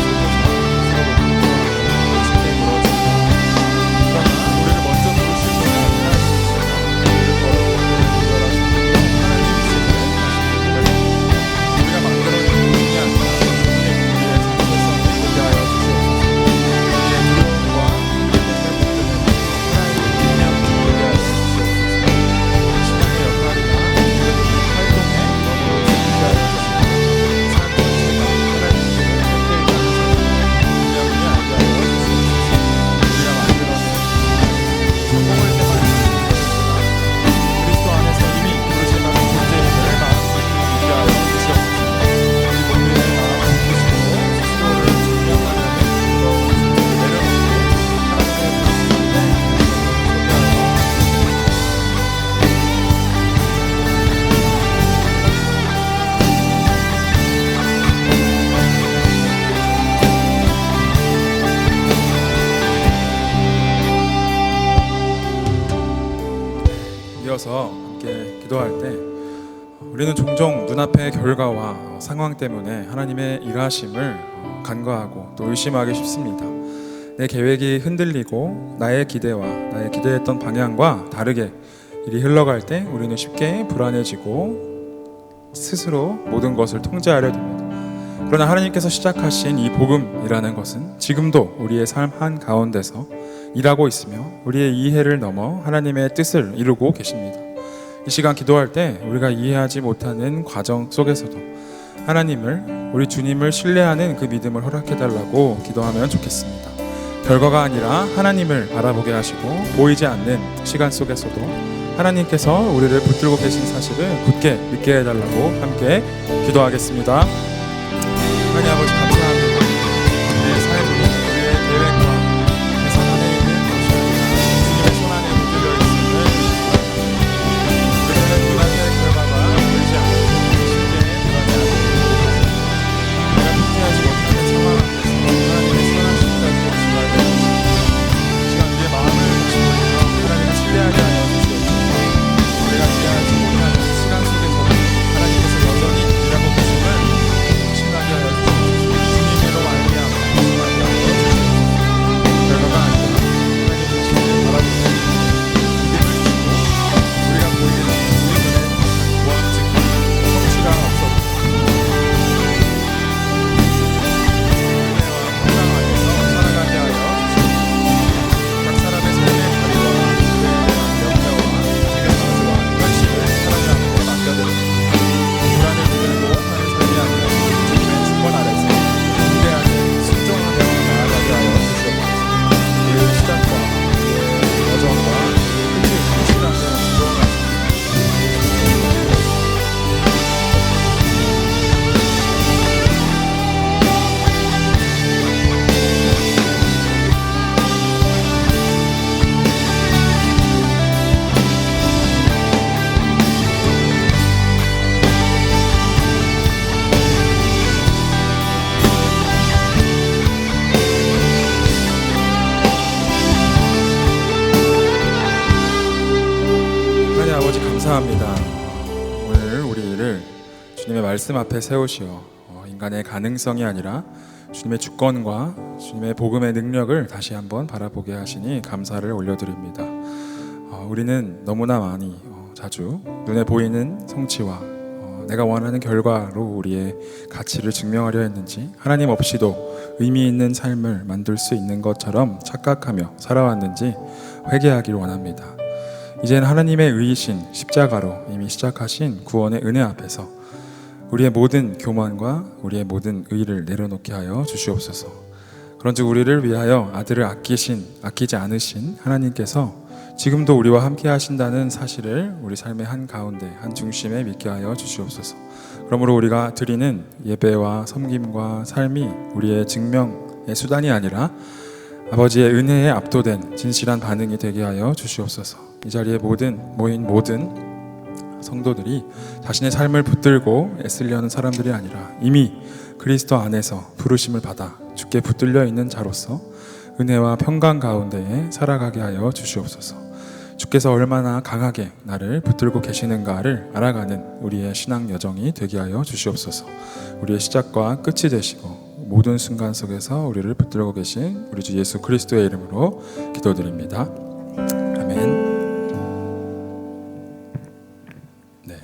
비교하고 쉽게 무너집니다. 그러나 우리를 먼저 부르실 분이 아니라 우리를 거룩하게 구별하시고 하나님이시를 우리가 만들어낸 분이 아니라 우리의 정체성을 보게 하여 주시옵소서. 이어서 함께 기도할 때 우리는 종종 눈앞의 결과와 상황 때문에 하나님의 일하심을 간과하고 또 의심하기 쉽습니다. 내 계획이 흔들리고 나의 기대와 나의 기대했던 방향과 다르게 일이 흘러갈 때 우리는 쉽게 불안해지고 스스로 모든 것을 통제하려 듭니다. 그러나 하나님께서 시작하신 이 복음이라는 것은 지금도 우리의 삶 한가운데서 일하고 있으며 우리의 이해를 넘어 하나님의 뜻을 이루고 계십니다. 이 시간 기도할 때 우리가 이해하지 못하는 과정 속에서도 하나님을, 우리 주님을 신뢰하는 그 믿음을 허락해달라고 기도하면 좋겠습니다. 결과가 아니라 하나님을 바라보게 하시고 보이지 않는 시간 속에서도 하나님께서 우리를 붙들고 계신 사실을 굳게 믿게 해달라고 함께 기도하겠습니다. 하나님 아버지 감사합니다. 우리의 삶이 우리의 계획과 계산 안에 있는 것이 주님의 손 안에 붙들려 있음을 우리는 눈앞의 결과가 보이지 않고 쉽게 드러내지 내가 통제하지 못하는 상황 앞에서 하나님의 선하심까지 지나게 하시고 이 시간 우리의 마음을 다시 돌리며 하나님을 신뢰하게 하여 주시옵소서. 우리가 이해하지 못하는 시간 속에서도 하나님께서 여전히 일하고 계심을 신나게 하여 주시옵소서. 주님으로 말미암아 신나게 하여 주시옵소서. 결과가 아니라 하나님 자신을 바라보는 믿음을 주시고 우리가 보이게 되는 우리 눈에 무함직 성취가 없어도 은혜와 평강 안에서 살아가게 하여 주시옵소서. 각 사람의 삶의 자리와 그에 대한 염려와 지경사주와 현실을 하나님 앞에 맡겨드립니다. 불안을 들고 하는 삶이 아니라 주님의 주권 아래서 기대하는 순종하며 나아가게 하여 주시옵소서. 우리의 시작과 우리의 여정과 끝이 성실하게 이루어가시옵소서. 하나님 아버지 감사합니다. 오늘 우리를 주님의 말씀 앞에 세우시어 인간의 가능성이 아니라 주님의 주권과 주님의 복음의 능력을 다시 한번 바라보게 하시니 감사를 올려드립니다. 우리는 너무나 많이 자주 눈에 보이는 성취와 내가 원하는 결과로 우리의 가치를 증명하려 했는지 하나님 없이도 의미 있는 삶을 만들 수 있는 것처럼 착각하며 살아왔는지 회개하기를 원합니다. 이제는 하나님의 의이신 십자가로 이미 시작하신 구원의 은혜 앞에서 우리의 모든 교만과 우리의 모든 의를 내려놓게 하여 주시옵소서. 그런즉 우리를 위하여 아들을 아끼지 않으신 하나님께서 지금도 우리와 함께 하신다는 사실을 우리 삶의 한 가운데 한 중심에 믿게 하여 주시옵소서. 그러므로 우리가 드리는 예배와 섬김과 삶이 우리의 증명의 수단이 아니라 아버지의 은혜에 압도된 진실한 반응이 되게 하여 주시옵소서. 이 자리에 모인 모든 성도들이 자신의 삶을 붙들고 애쓰려는 사람들이 아니라 이미 그리스도 안에서 부르심을 받아 주께 붙들려 있는 자로서 은혜와 평강 가운데에 살아가게 하여 주시옵소서. 주께서 얼마나 강하게 나를 붙들고 계시는가를 알아가는 우리의 신앙 여정이 되게 하여 주시옵소서. 우리의 시작과 끝이 되시고 모든 순간 속에서 우리를 붙들고 계신 우리 주 예수 그리스도의 이름으로 기도드립니다. 아멘. 네,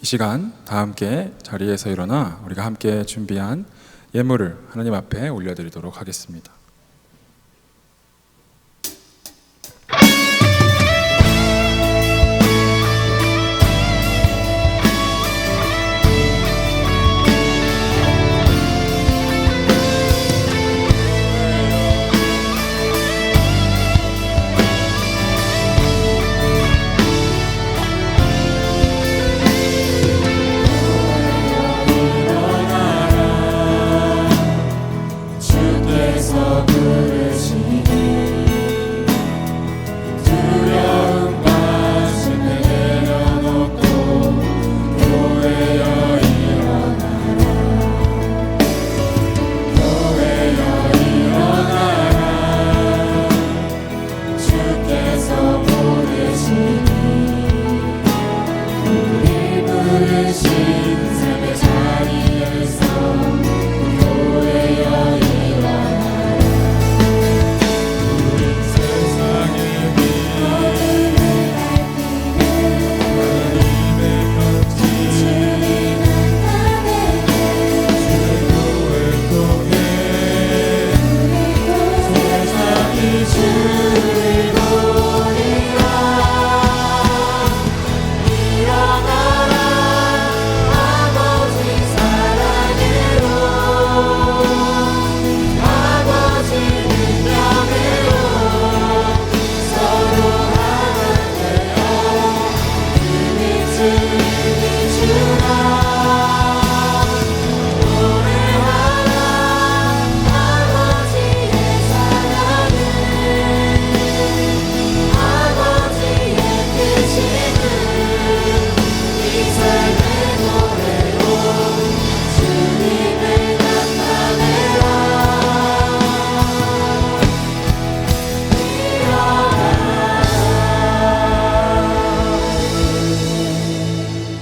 이 시간 다 함께 자리에서 일어나 우리가 함께 준비한 예물을 하나님 앞에 올려드리도록 하겠습니다.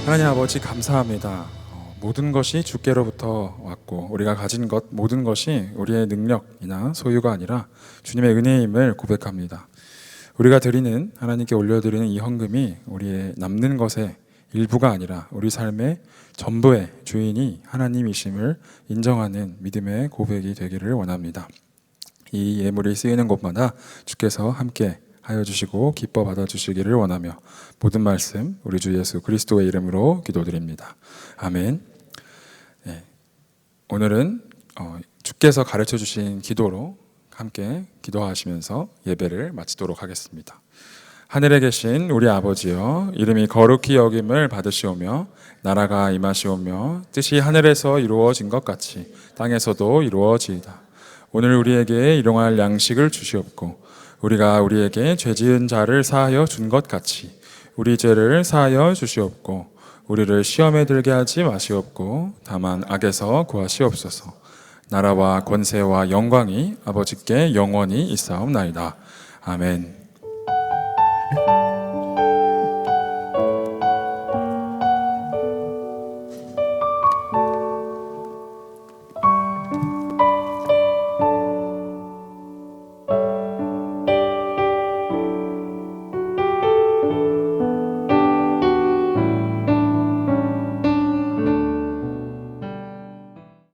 하나님 아버지 감사합니다. 모든 것이 주께로부터 왔고 우리가 가진 것 모든 것이 우리의 능력이나 소유가 아니라 주님의 은혜임을 고백합니다. 우리가 드리는 하나님께 올려드리는 이 헌금이 우리의 남는 것의 일부가 아니라 우리 삶의 전부의 주인이 하나님이심을 인정하는 믿음의 고백이 되기를 원합니다. 이 예물이 쓰이는 곳마다 주께서 함께 하여 주시고 기뻐 받아 주시기를 원하며 모든 말씀 우리 주 예수 그리스도의 이름으로 기도드립니다. 아멘. 네, 오늘은 주께서 가르쳐 주신 기도로 함께 기도하시면서 예배를 마치도록 하겠습니다. 하늘에 계신 우리 아버지여, 이름이 거룩히 여김을 받으시오며 나라가 임하시오며 뜻이 하늘에서 이루어진 것 같이 땅에서도 이루어지이다. 오늘 우리에게 일용할 양식을 주시옵고 우리가 우리에게 죄지은 자를 사하여 준 것 같이 우리 죄를 사하여 주시옵고 우리를 시험에 들게 하지 마시옵고 다만 악에서 구하시옵소서. 나라와 권세와 영광이 아버지께 영원히 있사옵나이다. 아멘.